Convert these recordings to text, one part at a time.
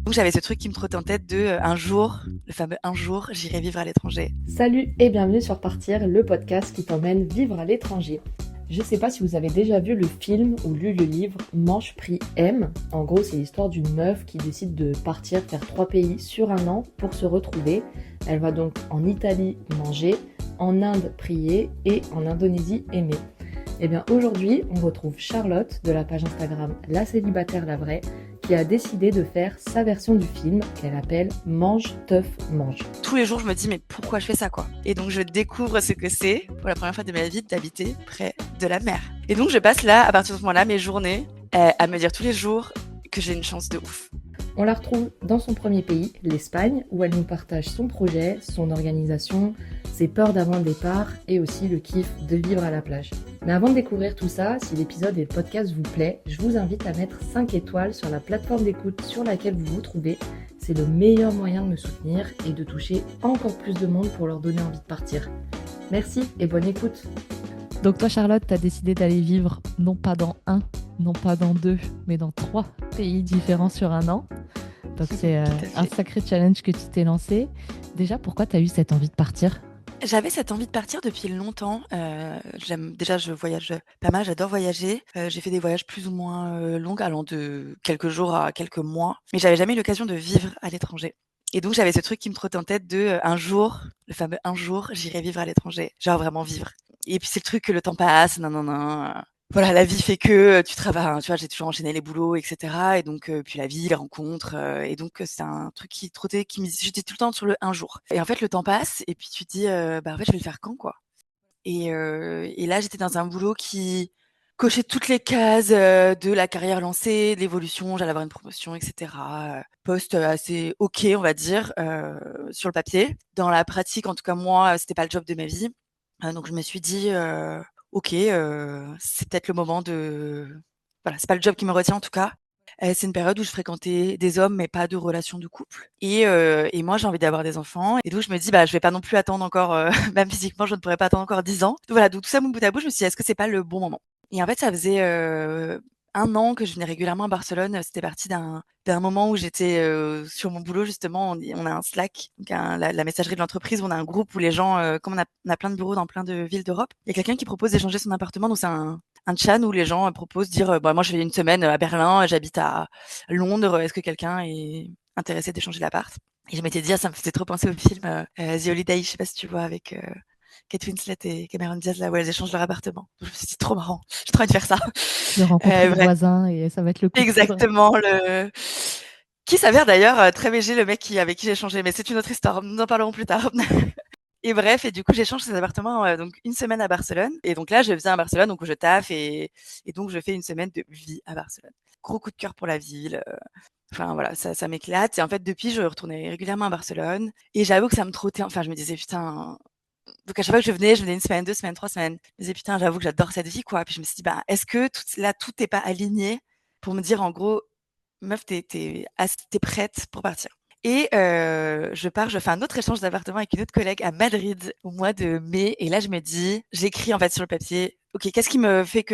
Donc j'avais ce truc qui me trottait en tête de un jour, le fameux un jour, j'irai vivre à l'étranger. Salut et bienvenue sur Partir, le podcast qui t'emmène vivre à l'étranger. Je sais pas si vous avez déjà vu le film ou lu le livre Mange Prix M. En gros, c'est l'histoire d'une meuf qui décide de partir faire 3 pays sur un an pour se retrouver. Elle va donc en Italie manger, en Inde prier et en Indonésie aimer. Et bien aujourd'hui, on retrouve Charlotte de la page Instagram La Célibataire La Vraie qui a décidé de faire sa version du film qu'elle appelle Mange, Teuf, Mange. Tous les jours, je me dis mais pourquoi je fais ça quoi? Et donc je découvre ce que c'est pour la première fois de ma vie d'habiter près de la mer. Et donc je passe là, à partir de ce moment-là, mes journées à me dire tous les jours que j'ai une chance de ouf. On la retrouve dans son premier pays, l'Espagne, où elle nous partage son projet, son organisation, ses peurs d'avant le départ et aussi le kiff de vivre à la plage. Mais avant de découvrir tout ça, si l'épisode et le podcast vous plaît, je vous invite à mettre 5 étoiles sur la plateforme d'écoute sur laquelle vous vous trouvez. C'est le meilleur moyen de me soutenir et de toucher encore plus de monde pour leur donner envie de partir. Merci et bonne écoute. Donc toi Charlotte, tu as décidé d'aller vivre non pas dans un, non pas dans deux, mais dans 3 pays différents sur un an. Donc c'est un sacré challenge que tu t'es lancé. Déjà, pourquoi tu as eu cette envie de partir ? J'avais cette envie de partir depuis longtemps. Déjà, je voyage pas mal, j'adore voyager. J'ai fait des voyages plus ou moins longs, allant de quelques jours à quelques mois. Mais j'avais jamais eu l'occasion de vivre à l'étranger. Et donc, j'avais ce truc qui me trottait en tête de un jour, le fameux un jour, j'irai vivre à l'étranger. Genre vraiment vivre. Et puis, c'est le truc que le temps passe, non, non, non. Voilà, la vie fait que tu travailles, hein, tu vois, j'ai toujours enchaîné les boulots, etc. Et donc, puis la vie, les rencontres, et donc c'est un truc qui trottait, j'étais tout le temps sur le un jour. Et en fait, le temps passe, et puis tu te dis, bah en fait, je vais le faire quand, quoi. Et là, j'étais dans un boulot qui cochait toutes les cases de la carrière lancée, de l'évolution, j'allais avoir une promotion, etc. Poste assez ok, on va dire, sur le papier. Dans la pratique, en tout cas moi, c'était pas le job de ma vie. Donc je me suis dit, ok, c'est peut-être le moment de... Voilà, c'est pas le job qui me retient en tout cas. C'est une période où je fréquentais des hommes, mais pas de relation de couple. Et moi, j'ai envie d'avoir des enfants. Et donc, je me dis, bah, je vais pas non plus attendre encore, même physiquement, je ne pourrais pas attendre encore 10 ans. Donc voilà, donc tout ça, mon bout à bout, je me suis dit, est-ce que c'est pas le bon moment? Et en fait, ça faisait 1 an que je venais régulièrement à Barcelone. C'était parti d'un moment où j'étais sur mon boulot, justement. On a un Slack, donc la messagerie de l'entreprise. On a un groupe où les gens, comme on a plein de bureaux dans plein de villes d'Europe, il y a quelqu'un qui propose d'échanger son appartement. Donc, c'est un chan où les gens proposent de dire bah, moi je vais une semaine à Berlin, j'habite à Londres, est-ce que quelqu'un est intéressé d'échanger l'appart? Et je m'étais dit ça me faisait trop penser au film The Holiday, je sais pas si tu vois, avec Kate Winslet et Cameron Diaz, là où elles échangent leur appartement. Je me suis dit trop marrant, j'ai trop envie de faire ça. De rencontrer le Bref, voisin et ça va être le coup de foudre. exactement le qui s'avère d'ailleurs très léger, le mec avec qui j'ai échangé, mais c'est une autre histoire, nous en parlerons plus tard. Et bref, et du coup, j'échange ces appartements donc une semaine à Barcelone. Et donc là, je viens à Barcelone, donc je taffe et donc je fais une semaine de vie à Barcelone. Gros coup de cœur pour la ville. Enfin voilà, ça m'éclate. Et en fait, depuis, je retournais régulièrement à Barcelone. Et j'avoue que ça me trottait. Enfin, je me disais putain. Donc à chaque fois que je venais 1 semaine, 2 semaines, 3 semaines. Je me disais putain, j'avoue que j'adore cette vie quoi. Puis je me suis dit bah est-ce que tout est pas aligné pour me dire en gros meuf, t'es prête pour partir. Et je fais un autre échange d'appartement avec une autre collègue à Madrid au mois de mai. Et là, je me dis, j'écris en fait sur le papier, ok, qu'est-ce qui me fait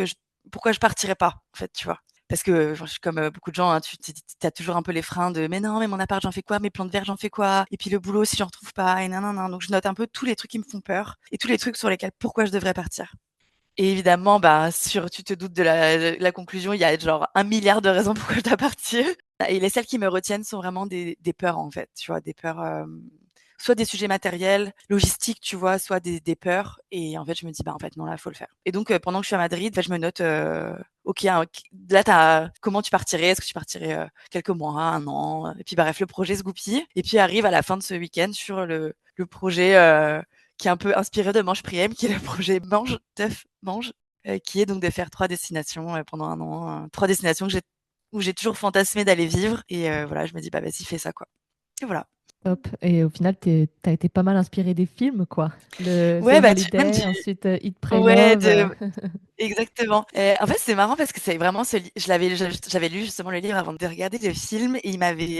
pourquoi je partirais pas, en fait, tu vois. Parce que je suis comme beaucoup de gens, hein, tu as toujours un peu les freins de, mais non, mais mon appart, j'en fais quoi? Mes plantes vertes, j'en fais quoi? Et puis le boulot, si j'en retrouve pas, et non, non, non. Donc je note un peu tous les trucs qui me font peur et tous les trucs sur lesquels pourquoi je devrais partir. Et évidemment, bah, tu te doutes de la conclusion, il y a genre 1 milliard de raisons pourquoi je dois partir. Et les celles qui me retiennent sont vraiment des peurs, en fait, tu vois, des peurs, soit des sujets matériels, logistiques, tu vois, soit des peurs. Et en fait, je me dis, bah, en fait, non, là, faut le faire. Et donc, pendant que je suis à Madrid, bah, je me note, ok, hein, là, comment tu partirais? Est-ce que tu partirais quelques mois, 1 an? Et puis, bref, le projet se goupille. Et puis, arrive à la fin de ce week-end sur le projet qui est un peu inspiré de Mange Priem, qui est le projet Mange, Teuf, Mange, qui est donc de faire 3 destinations pendant 1 an. 3 destinations où j'ai toujours fantasmé d'aller vivre. Et voilà, je me dis, bah vas-y, fais ça, quoi. Et voilà. Top. Et au final, t'as été pas mal inspiré des films, quoi. Le Ouais, The bah même Holiday, ensuite Eat, Pray, ouais, Love. exactement. En fait, c'est marrant parce que c'est vraiment j'avais lu justement le livre avant de regarder le film et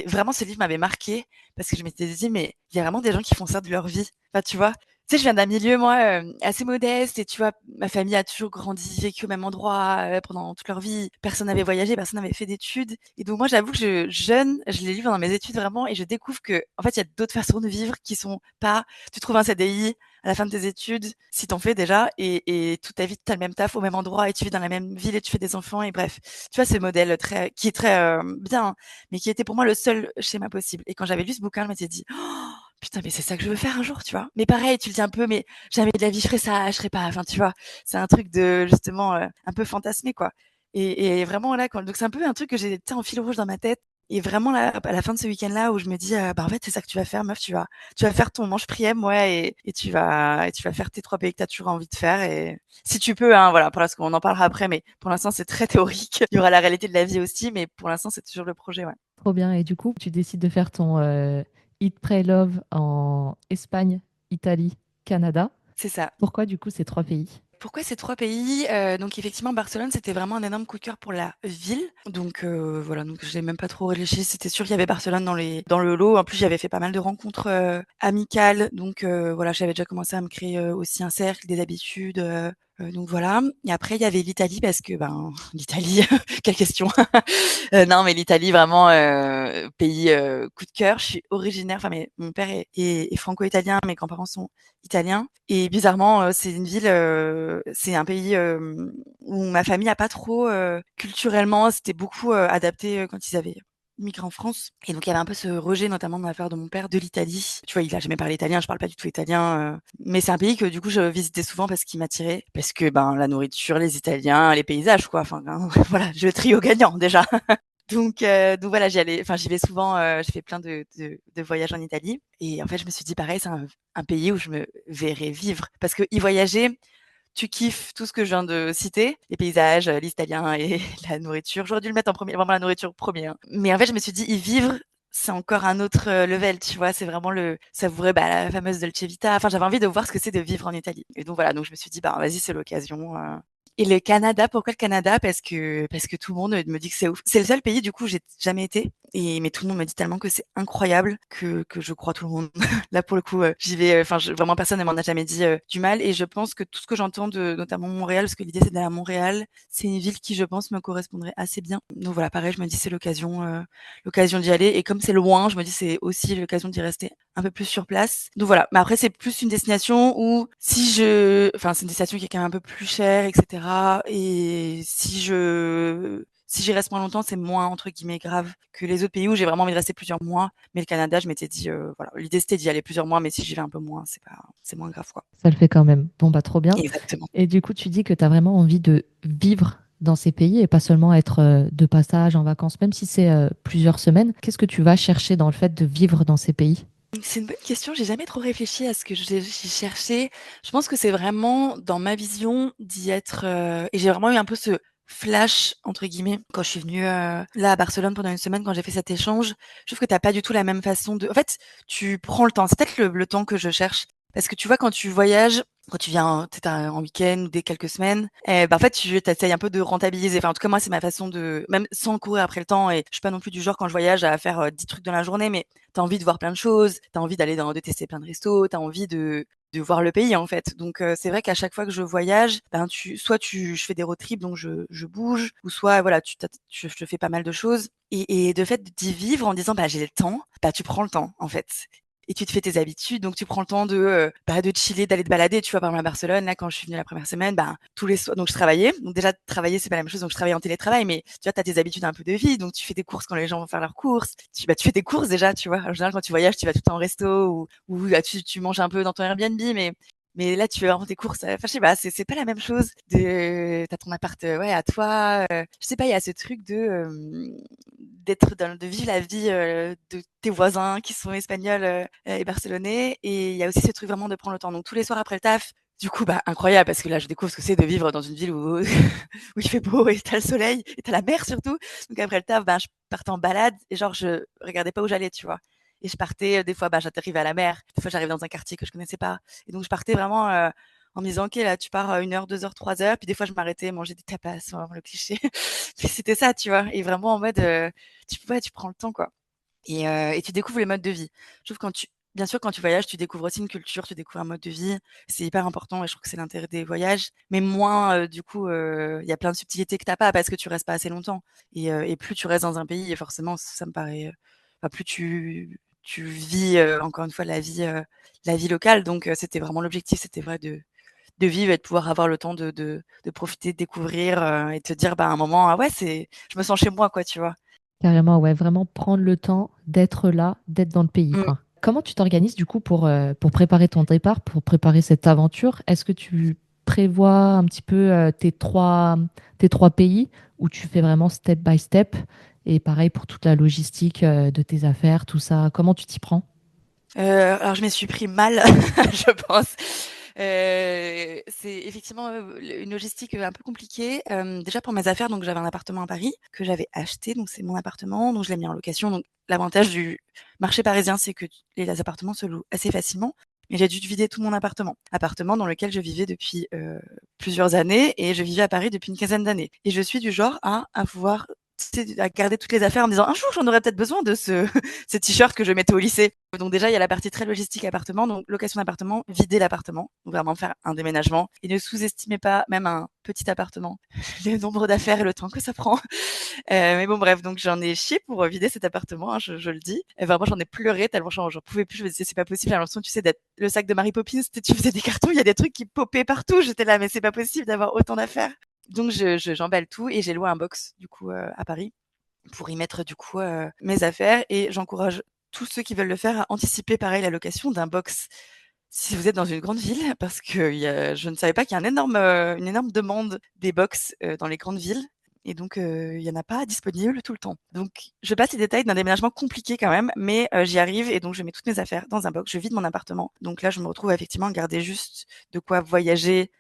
vraiment ce livre m'avait marqué parce que je m'étais dit, mais il y a vraiment des gens qui font ça de leur vie. Enfin, tu vois, Tu sais, je viens d'un milieu, moi, assez modeste et tu vois, ma famille a toujours grandi, vécu au même endroit, pendant toute leur vie. Personne n'avait voyagé, personne n'avait fait d'études et donc moi, j'avoue que jeune, je l'ai lu pendant mes études vraiment et je découvre que en fait, il y a d'autres façons de vivre qui sont pas tu trouves un CDI à la fin de tes études, si tu en fais déjà et toute ta vie, tu as le même taf au même endroit et tu vis dans la même ville et tu fais des enfants et bref. Tu vois, ce modèle très qui est très, bien, hein, mais qui était pour moi le seul schéma possible et quand j'avais lu ce bouquin, je m'étais dit: Putain, mais c'est ça que je veux faire un jour, tu vois. Mais pareil, tu le dis un peu, mais jamais de la vie je ferais ça, je serais pas, enfin, tu vois. C'est un truc de justement un peu fantasmé, quoi. Et vraiment là, donc c'est un peu un truc que j'ai en fil rouge dans ma tête. Et vraiment là, à la fin de ce week-end-là, où je me dis, bah en fait, c'est ça que tu vas faire, meuf, tu vas faire ton manche priem, ouais, et tu vas faire tes 3 pays que tu as toujours envie de faire. Et si tu peux, hein, voilà, pour l'instant, on en parlera après, mais pour l'instant, c'est très théorique. Il y aura la réalité de la vie aussi, mais pour l'instant, c'est toujours le projet, ouais. Trop bien. Et du coup, tu décides de faire ton Eat, Pray, Love en Espagne, Italie, Canada. C'est ça. Pourquoi du coup ces 3 pays? Pourquoi ces 3 pays? Donc effectivement, Barcelone, c'était vraiment un énorme coup de cœur pour la ville. Donc voilà, donc j'ai même pas trop réfléchi. C'était sûr qu'il y avait Barcelone dans le lot. En plus, j'avais fait pas mal de rencontres, amicales. Donc voilà, j'avais déjà commencé à me créer, aussi un cercle, des habitudes, donc voilà. Et après, il y avait l'Italie parce que, ben, l'Italie, quelle question! Non, mais l'Italie vraiment, pays, coup de cœur. Je suis originaire enfin mais mon père est franco-italien, mes grands-parents sont italiens et bizarrement, c'est une ville, c'est un pays, où ma famille a pas trop, culturellement, c'était beaucoup, adapté, quand ils avaient immigré en France et donc il y avait un peu ce rejet, notamment de la part de mon père, de l'Italie. Tu vois, il a jamais parlé italien, je parle pas du tout italien, mais c'est un pays que du coup je visitais souvent parce qu'il m'attirait, parce que, ben, la nourriture, les Italiens, les paysages quoi, enfin, hein, voilà, le trio gagnant déjà. Donc voilà, j'y vais souvent, j'ai fait plein de voyages en Italie et en fait, je me suis dit pareil, c'est un pays où je me verrais vivre parce que y voyager, tu kiffes tout ce que je viens de citer, les paysages, l'italien et la nourriture. J'aurais dû le mettre en premier, vraiment la nourriture premier, hein. Mais en fait, je me suis dit y vivre, c'est encore un autre, level, tu vois? C'est vraiment le savourer, bah, la fameuse Dolce Vita. Enfin, j'avais envie de voir ce que c'est de vivre en Italie et donc voilà, donc je me suis dit: «Bah, vas-y, c'est l'occasion», et le Canada, pourquoi le Canada? Parce que tout le monde me dit que c'est ouf. C'est le seul pays du coup où j'ai jamais été mais tout le monde me dit tellement que c'est incroyable que je crois tout le monde. Là pour le coup, j'y vais, enfin vraiment personne ne m'en a jamais dit, du mal et je pense que tout ce que j'entends de notamment Montréal, parce que l'idée c'est d'aller à Montréal, c'est une ville qui je pense me correspondrait assez bien. Donc voilà, pareil, je me dis c'est l'occasion d'y aller et comme c'est loin, je me dis c'est aussi l'occasion d'y rester un peu plus sur place. Donc voilà, mais après c'est plus une destination où enfin c'est une destination qui est quand même un peu plus chère, etc. Et si j'y reste moins longtemps, c'est moins entre guillemets grave que les autres pays où j'ai vraiment envie de rester plusieurs mois. Mais le Canada, je m'étais dit, voilà, l'idée c'était d'y aller plusieurs mois, mais si j'y vais un peu moins, c'est moins grave quoi. Ça le fait quand même. Bon, bah trop bien. Exactement. Et du coup, tu dis que tu as vraiment envie de vivre dans ces pays et pas seulement être de passage en vacances, même si c'est plusieurs semaines. Qu'est-ce que tu vas chercher dans le fait de vivre dans ces pays? C'est une bonne question. J'ai jamais trop réfléchi à ce que j'y cherchais. Je pense que c'est vraiment dans ma vision d'y être, et j'ai vraiment eu un peu ce «flash» entre guillemets quand je suis venue, là à Barcelone pendant une semaine quand j'ai fait cet échange. Je trouve que tu as pas du tout la même façon en fait, tu prends le temps. C'est peut-être le temps que je cherche. Parce que tu vois, quand tu voyages, quand tu viens peut-être en week-end ou dès quelques semaines, bah, en fait, tu essayes un peu de rentabiliser. Enfin, en tout cas, moi, c'est ma façon de même sans courir après le temps et je suis pas non plus du genre quand je voyage à faire, 10 trucs dans la journée, mais tu as envie de voir plein de choses, tu as envie de tester plein de restos, tu as envie de voir le pays, en fait. Donc c'est vrai qu'à chaque fois que je voyage, ben, je fais des road trips, donc je bouge ou soit voilà, je fais pas mal de choses et de fait d'y vivre en disant: «Bah, j'ai le temps», bah, tu prends le temps, en fait et tu te fais tes habitudes, donc tu prends le temps de chiller, d'aller te balader. Tu vois, par exemple à Barcelone, là, quand je suis venue la première semaine, bah, tous les soirs donc je travaillais. Donc déjà travailler, c'est pas la même chose, donc je travaillais en télétravail, mais tu vois, tu as tes habitudes un peu de vie, donc tu fais tes courses quand les gens vont faire leurs courses. Tu fais tes courses déjà, tu vois? En général, quand tu voyages, tu vas tout le temps au resto ou bah, tu manges un peu dans ton Airbnb, mais là, tu fais vraiment tes courses, enfin, je sais pas, c'est pas la même chose tu ton appart, ouais, à toi, je sais pas, il y a ce truc de vivre la vie, de tes voisins qui sont espagnols, et barcelonais et il y a aussi ce truc vraiment de prendre le temps. Donc tous les soirs après le taf, du coup, bah, incroyable parce que là, je découvre ce que c'est de vivre dans une ville où où il fait beau et tu as le soleil et tu as la mer surtout. Donc après le taf, ben, je partais en balade et genre je regardais pas où j'allais, tu vois? Et je partais, des fois, bah, j'arrivais à la mer, des fois j'arrivais dans un quartier que je connaissais pas et donc je partais vraiment, en me disant: «OK, là, tu pars, 1 heure, 2 heures, 3 heures». Puis des fois, je m'arrêtais manger des tapas, vraiment le cliché. Mais c'était ça, tu vois? Et vraiment en mode, tu prends le temps, quoi et tu découvres les modes de vie. Je trouve quand tu bien sûr, quand tu voyages, tu découvres aussi une culture, tu découvres un mode de vie. C'est hyper important et je trouve que c'est l'intérêt des voyages. Mais moins, du coup, il y a plein de subtilités que tu as pas parce que tu restes pas assez longtemps. Et plus tu restes dans un pays et forcément, ça me paraît, plus tu vis, encore une fois la vie locale. Donc c'était vraiment l'objectif, c'était vrai de vivre et de pouvoir avoir le temps de profiter, de découvrir, et de te dire, à un moment: «Ah ouais, c'est je me sens chez moi», quoi, tu vois? Carrément, ouais, vraiment prendre le temps d'être là, d'être dans le pays, Mmh. quoi. Comment tu t'organises du coup pour préparer ton départ, pour préparer cette aventure? Est-ce que tu prévois un petit peu tes trois pays ou tu fais vraiment step by step? Et pareil pour toute la logistique de tes affaires, tout ça. Comment tu t'y prends? Alors je m'y suis pris mal, je pense. C'est effectivement, une logistique, un peu compliquée. Déjà pour mes affaires, donc j'avais un appartement à Paris que j'avais acheté, donc c'est mon appartement, donc je l'ai mis en location. Donc l'avantage du marché parisien, c'est que les appartements se louent assez facilement. Mais j'ai dû vider tout mon appartement. Appartement dans lequel je vivais depuis, plusieurs années et je vivais à Paris depuis une quinzaine d'années. Et je suis du genre à pouvoir, tu sais, à garder toutes les affaires en me disant: «Un jour, j'en aurais peut-être besoin de ce ce t-shirt que je mettais au lycée». Donc déjà, il y a la partie très logistique appartement, donc location d'appartement, vider l'appartement, donc vraiment faire un déménagement et ne sous-estimez pas, même un petit appartement, le nombre d'affaires et le temps que ça prend. Mais bon bref, donc j'en ai chié pour, vider cet appartement, hein, je le dis. Et vraiment j'en ai pleuré tellement j'en pouvais plus. Je me disais: «C'est pas possible». J'ai l'impression, tu sais, d'être le sac de Mary Poppins, tu faisais des cartons, il y a des trucs qui popaient partout. J'étais là: «Mais c'est pas possible d'avoir autant d'affaires». Donc j'emballe tout et j'ai loué un box du coup, à Paris pour y mettre du coup, mes affaires et j'encourage tous ceux qui veulent le faire à anticiper pareil la location d'un box si vous êtes dans une grande ville parce que je ne savais pas qu'il y a une énorme demande des box, dans les grandes villes et donc il y en a pas disponible tout le temps. Donc je passe les détails d'un déménagement compliqué quand même, mais j'y arrive et donc je mets toutes mes affaires dans un box, je vide mon appartement. Donc là, je me retrouve effectivement à garder juste de quoi voyager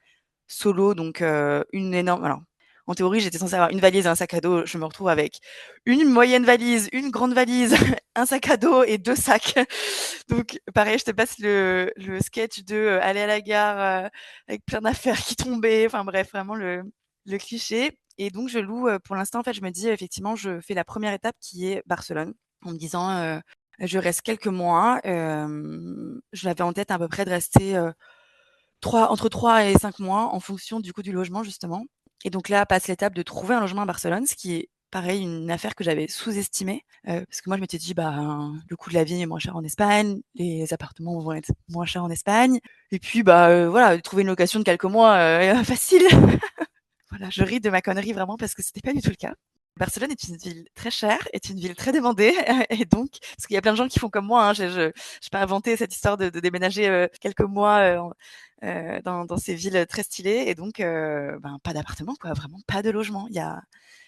solo, donc une énorme alors, en théorie, j'étais censée avoir une valise et un sac à dos. Je me retrouve avec une moyenne valise, une grande valise, un sac à dos et 2 sacs. Donc pareil, je te passe le sketch de, aller à la gare, avec plein d'affaires qui tombaient, enfin bref, vraiment le cliché et donc je loue, pour l'instant, en fait, je me dis effectivement, je fais la première étape qui est Barcelone en me disant, je reste quelques mois, je l'avais en tête à peu près de rester, 3 entre 3 et 5 mois en fonction du coût du logement justement et donc là passe l'étape de trouver un logement à Barcelone, ce qui est pareil une affaire que j'avais sous-estimée, parce que moi je m'étais dit: le coût de la vie est moins cher en Espagne, les appartements vont être moins chers en Espagne et puis, voilà, trouver une location de quelques mois, facile». Voilà, je ris de ma connerie vraiment parce que c'était pas du tout le cas. Barcelone est une ville très chère, est une ville très demandée et donc parce qu'il y a plein de gens qui font comme moi, hein, j'ai pas inventé cette histoire de déménager, quelques mois, dans ces villes très stylées et donc pas d'appartement quoi, vraiment pas de logement. Il y a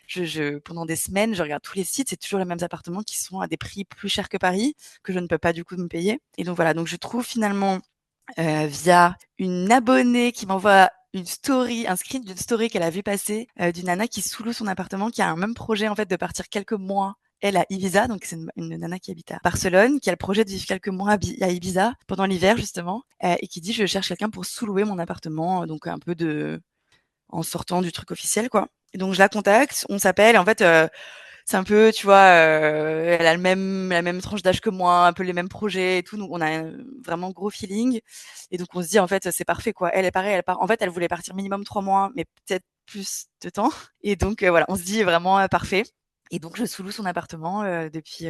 je pendant des semaines, je regarde tous les sites, c'est toujours les mêmes appartements qui sont à des prix plus chers que Paris, que je ne peux pas du coup me payer et donc voilà, donc je trouve finalement via une abonnée qui m'envoie une story, un screen d'une story qu'elle a vu passer, d'une nana qui sous-loue son appartement, qui a un même projet en fait de partir quelques mois, elle à Ibiza, donc c'est une nana qui habite à Barcelone, qui a le projet de vivre quelques mois à Ibiza pendant l'hiver justement, et qui dit: «Je cherche quelqu'un pour sous-louer mon appartement», donc un peu en sortant du truc officiel quoi. Et donc je la contacte, on s'appelle et en fait, c'est un peu, tu vois, elle a la même tranche d'âge que moi, un peu les mêmes projets et tout, donc on a un vraiment gros feeling et donc on se dit: «En fait, c'est parfait, quoi». Elle est pareil, elle part en fait, elle voulait partir minimum 3 mois, mais peut-être plus de temps et donc voilà, on se dit vraiment, parfait et donc je sous-loue son appartement, depuis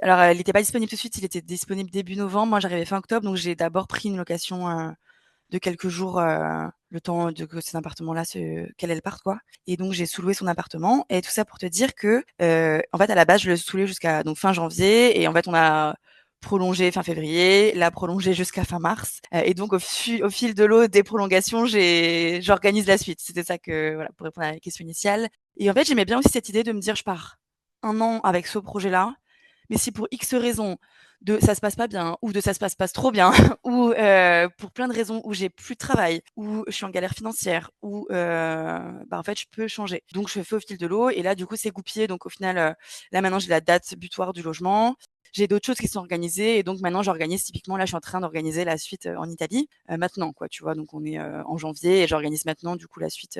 alors, il était pas disponible tout de suite, il était disponible début novembre. Moi, j'arrivais fin octobre, donc j'ai d'abord pris une location, de quelques jours, le temps de que cet appartement-là qu'elle parte quoi et donc j'ai sous-loué son appartement et tout ça pour te dire que, en fait, à la base, je le sous-louais jusqu'à donc fin janvier et en fait, on a prolongé fin février, l'a prolongé jusqu'à fin mars, et donc au fil de l'eau des prolongations, j'organise la suite. C'était ça que voilà, pour répondre à la question initiale et en fait, j'aimais bien aussi cette idée de me dire: «Je pars 1 an avec ce projet-là, mais si pour X raisons de ça se passe pas bien ou de ça se passe pas trop bien ou pour plein de raisons où j'ai plus de travail, ou je suis en galère financière, ou en fait, je peux changer. Donc je fais au fil de l'eau et là, du coup, c'est goupillé. Donc au final, là, maintenant, j'ai la date butoir du logement. J'ai d'autres choses qui sont organisées et donc maintenant, j'organise typiquement là, je suis en train d'organiser la suite, en Italie, maintenant quoi, tu vois? Donc on est, en janvier et j'organise maintenant du coup la suite,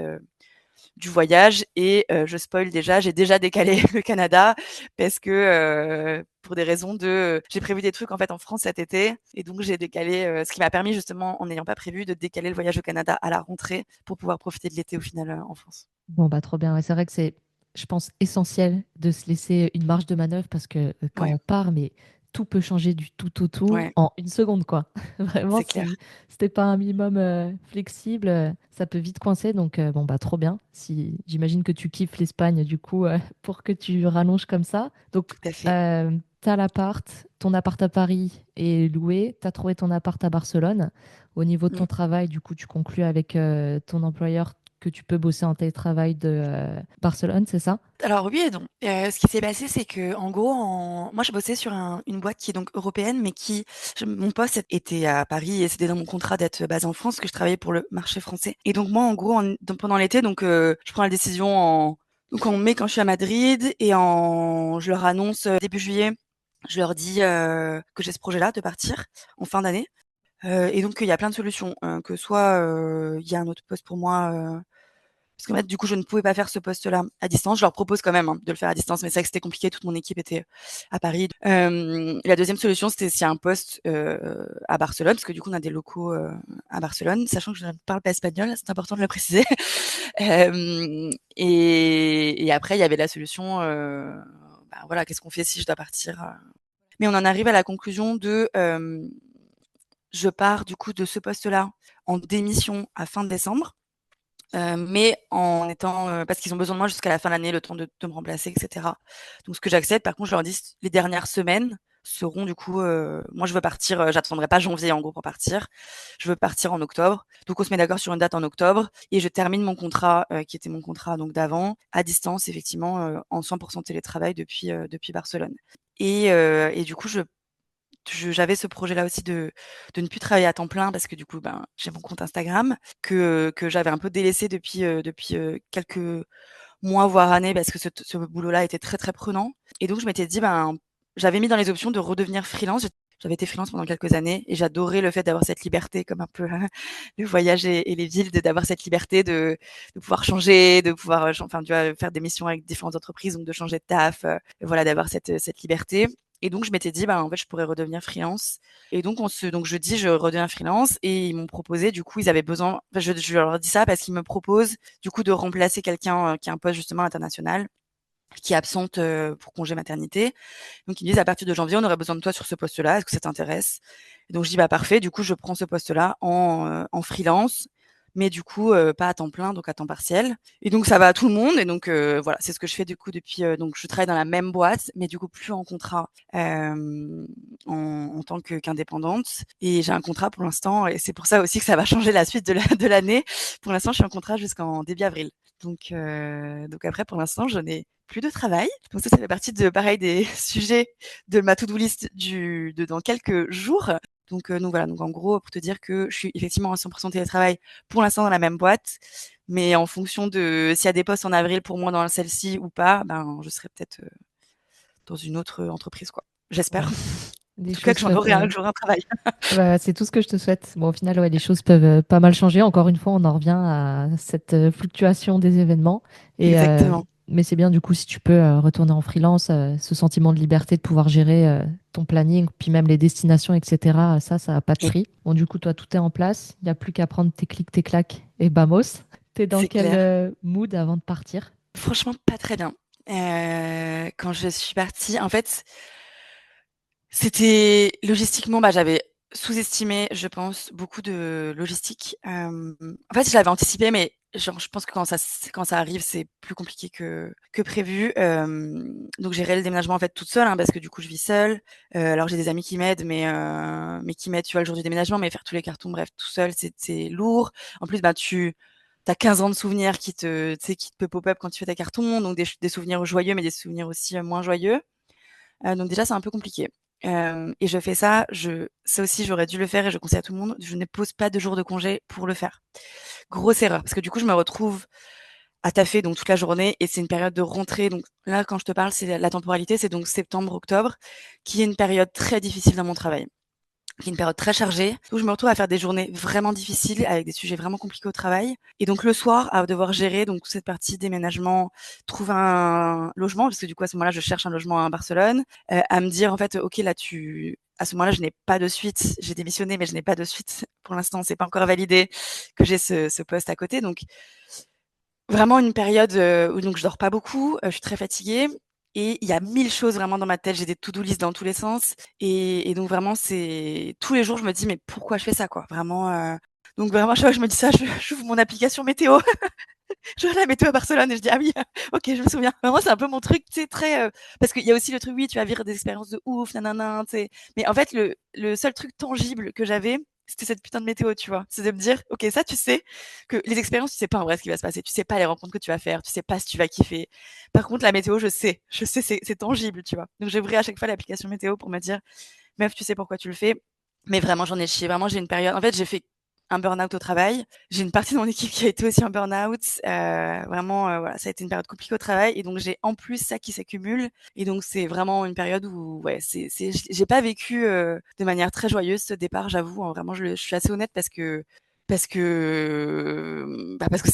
du voyage et je spoil déjà, j'ai déjà décalé le Canada parce que, pour des raisons de j'ai prévu des trucs en fait en France cet été et donc j'ai décalé, ce qui m'a permis justement, en n'ayant pas prévu, de décaler le voyage au Canada à la rentrée pour pouvoir profiter de l'été au final, en France. Bon, bah, trop bien. Ouais, c'est vrai que c'est, je pense, essentiel de se laisser une marge de manœuvre parce que quand Ouais, on part, mais tout peut changer du tout au tout ouais, en une seconde, quoi. Vraiment, c'est clair. si t'es pas un minimum flexible, ça peut vite coincer. Donc, bon, bah, trop bien. Si, j'imagine que tu kiffes l'Espagne, du coup, pour que tu rallonges comme ça. Donc, Tout à fait. t'as l'appart, ton appart à Paris est loué, t'as trouvé ton appart à Barcelone. Au niveau de Mmh. ton travail, du coup, tu conclus avec ton employeur que tu peux bosser en télétravail de Barcelone, c'est ça? Alors oui et non. Ce qui s'est passé, c'est qu'en gros, moi, je bossais sur une boîte qui est donc européenne, mais mon poste était à Paris et c'était dans mon contrat d'être basée en France, que je travaillais pour le marché français. Et donc moi, en gros, pendant l'été, donc je prends la décision en mai quand je suis à Madrid et je leur annonce début juillet, je leur dis que j'ai ce projet-là de partir en fin d'année. Et donc il y a plein de solutions, que soit il y a un autre poste pour moi. Parce qu'en fait, du coup, je ne pouvais pas faire ce poste-là à distance. Je leur propose quand même de le faire à distance, mais c'est vrai que c'était compliqué. Toute mon équipe était à Paris. La deuxième solution, c'était s'il y a un poste à Barcelone, parce que du coup, on a des locaux à Barcelone, sachant que je ne parle pas espagnol, c'est important de le préciser. Et après, il y avait la solution, bah, voilà, qu'est-ce qu'on fait si je dois partir Mais on en arrive à la conclusion je pars du coup de ce poste-là en démission à fin décembre. Mais en étant, parce qu'ils ont besoin de moi jusqu'à la fin de l'année, le temps de me remplacer, et cetera. Donc ce que j'accepte, par contre, je leur dis les dernières semaines seront du coup, moi je veux partir, j'attendrai pas janvier en gros pour partir. Je veux partir en octobre. Donc on se met d'accord sur une date en octobre et je termine mon contrat, qui était mon contrat donc d'avant, à distance effectivement, en 100 télétravail depuis Barcelone. Et du coup j'avais ce projet-là aussi de ne plus travailler à temps plein parce que du coup, ben, j'ai mon compte Instagram que j'avais un peu délaissé depuis quelques mois, voire années parce que ce boulot-là était très, très prenant et donc je m'étais dit, ben, j'avais mis dans les options de redevenir freelance. J'avais été freelance pendant quelques années et j'adorais le fait d'avoir cette liberté comme un peu le voyage et les villes, d'avoir cette liberté de pouvoir changer, de pouvoir, enfin, tu vois, faire des missions avec différentes entreprises, donc de changer de taf, voilà, d'avoir cette liberté. Et donc je m'étais dit, bah, en fait, je pourrais redevenir freelance. Et donc donc je dis, je redeviens freelance et ils m'ont proposé, du coup, ils avaient besoin, enfin, je leur dis ça parce qu'ils me proposent, du coup, de remplacer quelqu'un qui a un poste justement international, qui est absente pour congé maternité. Donc ils me disent, à partir de janvier, on aurait besoin de toi sur ce poste-là. Est-ce que ça t'intéresse? Et donc je dis, bah parfait. Du coup, je prends ce poste-là en freelance, mais du coup, pas à temps plein, donc à temps partiel. Et donc ça va à tout le monde. Et donc voilà, c'est ce que je fais du coup depuis. Donc je travaille dans la même boîte, mais du coup plus en contrat en tant qu'indépendante. Et j'ai un contrat pour l'instant, et c'est pour ça aussi que ça va changer la suite de l'année. Pour l'instant, je suis en contrat jusqu'en début avril. Donc après, pour l'instant, je n'ai plus de travail. Donc ça fait partie de pareil des sujets de ma to-do list de dans quelques jours. Donc voilà, donc en gros, pour te dire que je suis effectivement à 100 télétravail pour l'instant dans la même boîte, mais en fonction de s'il y a des postes en avril pour moi dans celle-ci ou pas, ben je serai peut-être dans une autre entreprise, quoi. J'espère. Ouais. En Les tout cas, que choses peuvent. que j'aurai un travail. Bah, c'est tout ce que je te souhaite. Bon, au final, ouais, les choses peuvent pas mal changer. Encore une fois, on en revient à cette fluctuation des événements. Et, Exactement. mais c'est bien, du coup, si tu peux retourner en freelance, ce sentiment de liberté de pouvoir gérer ton planning, puis même les destinations, etc. Ça n'a pas de Et prix. Bon, du coup, toi, tout est en place. Il n'y a plus qu'à prendre tes clics, tes claques et bamos. T'es dans c'est quel clair. mood avant de partir? Franchement, pas très bien. Quand je suis partie, en fait, c'était logistiquement, bah, j'avais sous-estimé, je pense, beaucoup de logistique. En fait, je l'avais anticipé, mais genre, je pense que quand ça arrive, c'est plus compliqué que prévu. Donc j'ai réalisé le déménagement, en fait, toute seule, hein, parce que du coup, je vis seule. Alors j'ai des amis qui m'aident, mais qui m'aident, tu vois, le jour du déménagement, mais faire tous les cartons, bref, tout seul, c'est lourd. En plus, bah, tu as 15 ans de souvenirs tu sais, qui te peut pop-up quand tu fais tes cartons, donc des souvenirs joyeux, mais des souvenirs aussi, moins joyeux. Donc déjà, c'est un peu compliqué. Et je fais ça aussi, j'aurais dû le faire et je conseille à tout le monde, je ne pose pas de jours de congé pour le faire. Grosse erreur, parce que du coup, je me retrouve à taffer donc toute la journée et c'est une période de rentrée. Donc là, quand je te parle, c'est la temporalité, c'est donc septembre-octobre, qui est une période très difficile dans mon travail. qui est une période très chargée, où je me retrouve à faire des journées vraiment difficiles avec des sujets vraiment compliqués au travail. Et donc le soir, à devoir gérer donc toute cette partie déménagement, trouver un logement, parce que du coup à ce moment-là, je cherche un logement à Barcelone, à me dire en fait, ok là à ce moment-là, je n'ai pas de suite, j'ai démissionné, mais je n'ai pas de suite. Pour l'instant, c'est pas encore validé que j'ai ce poste à côté. Donc vraiment une période où donc je dors pas beaucoup, je suis très fatiguée et il y a 1000 choses vraiment dans ma tête. J'ai des to-do list dans tous les sens et donc vraiment c'est tous les jours je me dis: «Mais pourquoi je fais ça quoi?» Vraiment, donc vraiment à chaque fois que je me dis ça, j'ouvre mon application météo, je regarde la météo à Barcelone et je dis: «Ah oui, OK, je me souviens». Vraiment c'est un peu mon truc, tu sais très, parce qu'il y a aussi le truc, oui, tu vas vivre des expériences de ouf, nanana, tu sais? Mais en fait le seul truc tangible que j'avais, c'était cette putain de météo, tu vois? C'est de me dire: «OK, ça tu sais que les expériences, tu sais pas en vrai ce qui va se passer, tu sais pas les rencontres que tu vas faire, tu sais pas si tu vas kiffer». Par contre la météo, je sais, c'est tangible, tu vois? Donc j'ouvrais à chaque fois l'application météo pour me dire: «Meuf, tu sais pourquoi tu le fais». Mais vraiment j'en ai chié, vraiment j'ai une période en fait, j'ai fait un burn-out au travail. J'ai une partie de mon équipe qui a été aussi en burn-out. Vraiment, voilà, ça a été une période compliquée au travail et donc j'ai en plus ça qui s'accumule et donc c'est vraiment une période où ouais, c'est j'ai pas vécu, de manière très joyeuse ce départ, j'avoue, hein. Vraiment je suis assez honnête parce que c'est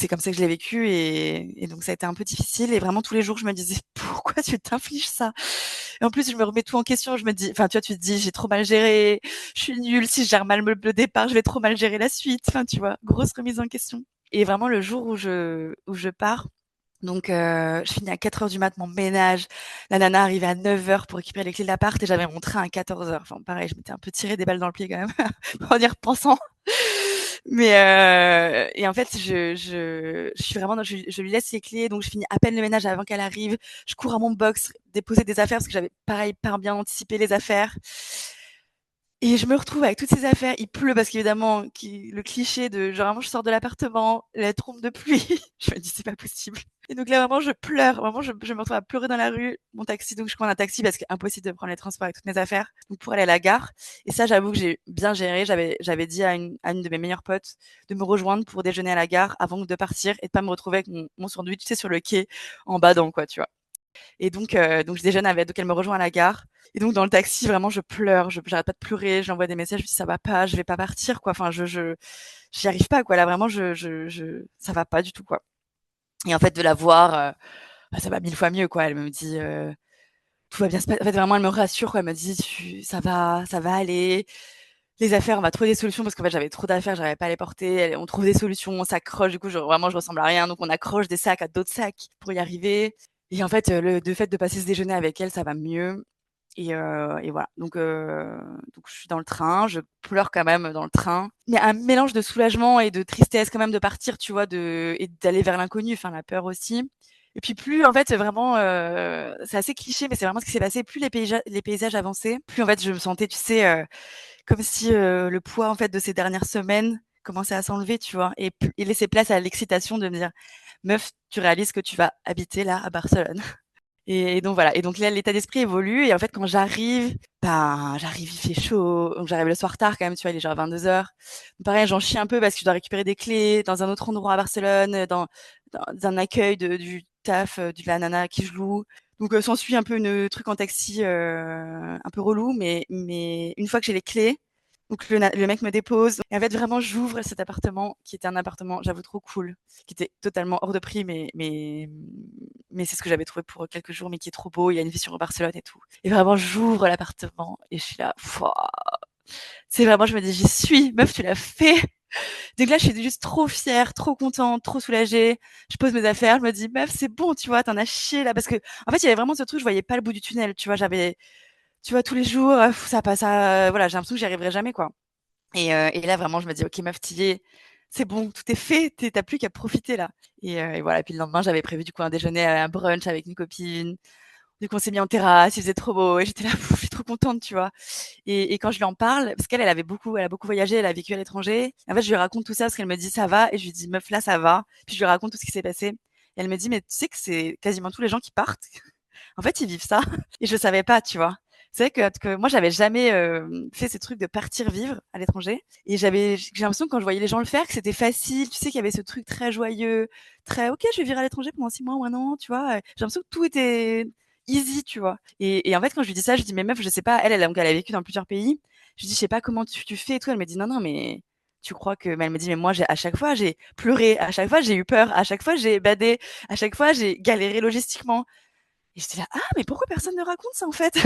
comme ça que je l'ai vécu et donc ça a été un peu difficile et vraiment tous les jours je me disais: «Pourquoi tu t'infliges ça?» Et en plus je me remets tout en question, je me dis enfin tu vois, tu te dis: «J'ai trop mal géré, je suis nulle, si je gère mal le départ, je vais trop mal gérer la suite». Enfin tu vois? Grosse remise en question et vraiment le jour où je pars, donc je finis à 4:00 du mat mon ménage. La nana arrivait à 9:00 pour récupérer les clés de l'appart et j'avais mon train à 14:00. Enfin pareil, je m'étais un peu tiré des balles dans le pied quand même en y repensant. Mais et en fait, je suis vraiment je lui laisse les clés, donc je finis à peine le ménage avant qu'elle arrive. Je cours à mon box, déposer des affaires parce que j'avais pareil pas bien anticipé les affaires. Et je me retrouve avec toutes ces affaires. Il pleut parce qu'évidemment, le cliché de genre vraiment je sors de l'appartement, la trompe de pluie. Je me dis c'est pas possible. Et donc là vraiment je pleure, vraiment je me retrouve à pleurer dans la rue. Mon taxi, donc je prends un taxi parce qu'impossible de prendre les transports avec toutes mes affaires. Donc pour aller à la gare. Et ça j'avoue que j'ai bien géré. J'avais dit à une de mes meilleures potes de me rejoindre pour déjeuner à la gare avant de partir et de pas me retrouver avec mon sandwich, tu sais, sur le quai en badant quoi, tu vois. Et donc je déjeune avec, donc elle me rejoint à la gare. Et donc dans le taxi, vraiment, je pleure, j'arrête pas de pleurer, j'envoie des messages, je dis ça va pas, je vais pas partir, quoi. Enfin, j'y arrive pas, quoi. Là, vraiment, ça va pas du tout, quoi. Et en fait, de la voir, bah, ça va 1000 fois mieux, quoi. Elle me dit, tout va bien se passer. En fait, vraiment, elle me rassure, quoi. Elle me dit, ça va aller. Les affaires, on va trouver des solutions parce qu'en fait, j'avais trop d'affaires, j'arrivais pas à les porter. On trouve des solutions, on s'accroche. Du coup, vraiment, je ressemble à rien. Donc, on accroche des sacs à d'autres sacs pour y arriver. Et en fait, le fait de passer ce déjeuner avec elle, ça va mieux. Et voilà. Donc je suis dans le train, je pleure quand même dans le train. Mais un mélange de soulagement et de tristesse quand même de partir, tu vois, et d'aller vers l'inconnu, enfin la peur aussi. Et puis plus en fait, c'est vraiment, c'est assez cliché, mais c'est vraiment ce qui s'est passé. Plus les paysages avançaient, plus en fait je me sentais, tu sais, comme si le poids en fait de ces dernières semaines commençait à s'enlever, tu vois, et laisser place à l'excitation de me dire, meuf, tu réalises que tu vas habiter là à Barcelone. Et donc voilà. Et donc là, l'état d'esprit évolue. Et en fait, quand j'arrive, ben, j'arrive, il fait chaud. Donc j'arrive le soir tard quand même, tu vois, il est genre 22h. Pareil, j'en chie un peu parce que je dois récupérer des clés dans un autre endroit à Barcelone, dans un accueil du taf, de la nana qui je loue. Donc s'ensuit un peu une truc en taxi un peu relou, mais une fois que j'ai les clés, donc le mec me dépose et en fait vraiment j'ouvre cet appartement qui était un appartement, j'avoue, trop cool, qui était totalement hors de prix, mais c'est ce que j'avais trouvé pour quelques jours, mais qui est trop beau. Il y a une vue sur Barcelone et tout. Et vraiment j'ouvre l'appartement et je suis là, Fouah. C'est vraiment, je me dis j'y suis, meuf, tu l'as fait. Donc là je suis juste trop fière, trop contente, trop soulagée. Je pose mes affaires, je me dis meuf, c'est bon, tu vois, t'en as chié là, parce que en fait il y avait vraiment ce truc, je voyais pas le bout du tunnel, tu vois, tu vois, tous les jours, ça passe à, voilà, j'ai l'impression que j'y arriverai jamais, quoi. Et là, vraiment, je me dis: «OK meuf, tu y es, c'est bon, tout est fait, tu es plus qu'à profiter là». Et voilà. Et puis le lendemain, j'avais prévu du coup un déjeuner, un brunch avec une copine. Du coup, on s'est mis en terrasse, il faisait trop beau et j'étais là, je suis trop contente, tu vois? Et quand je lui en parle, parce qu'elle, elle a beaucoup voyagé, elle a vécu à l'étranger. En fait, je lui raconte tout ça parce qu'elle me dit: «Ça va?» et je lui dis: «Meuf, là, ça va». Puis je lui raconte tout ce qui s'est passé et elle me dit: «Mais tu sais que c'est quasiment tous les gens qui partent, en fait, ils vivent ça». Et je savais pas, tu vois? C'est vrai que moi, j'avais jamais, fait ces trucs de partir vivre à l'étranger et j'ai l'impression que quand je voyais les gens le faire, que c'était facile. Tu sais, qu'il y avait ce truc très joyeux, très: «OK, je vais vivre à l'étranger pendant 6 mois ou 1 an», tu vois? J'ai l'impression que tout était easy, tu vois. Et en fait, quand je lui dis ça, je dis mais meuf, je sais pas, elle a vécu dans plusieurs pays. Je lui dis je sais pas comment tu fais et tout. Elle me dit non mais tu crois que mais elle me dit mais moi à chaque fois j'ai pleuré, à chaque fois j'ai eu peur, à chaque fois j'ai badé, à chaque fois j'ai galéré logistiquement. Et j'étais là ah mais pourquoi personne ne raconte ça en fait?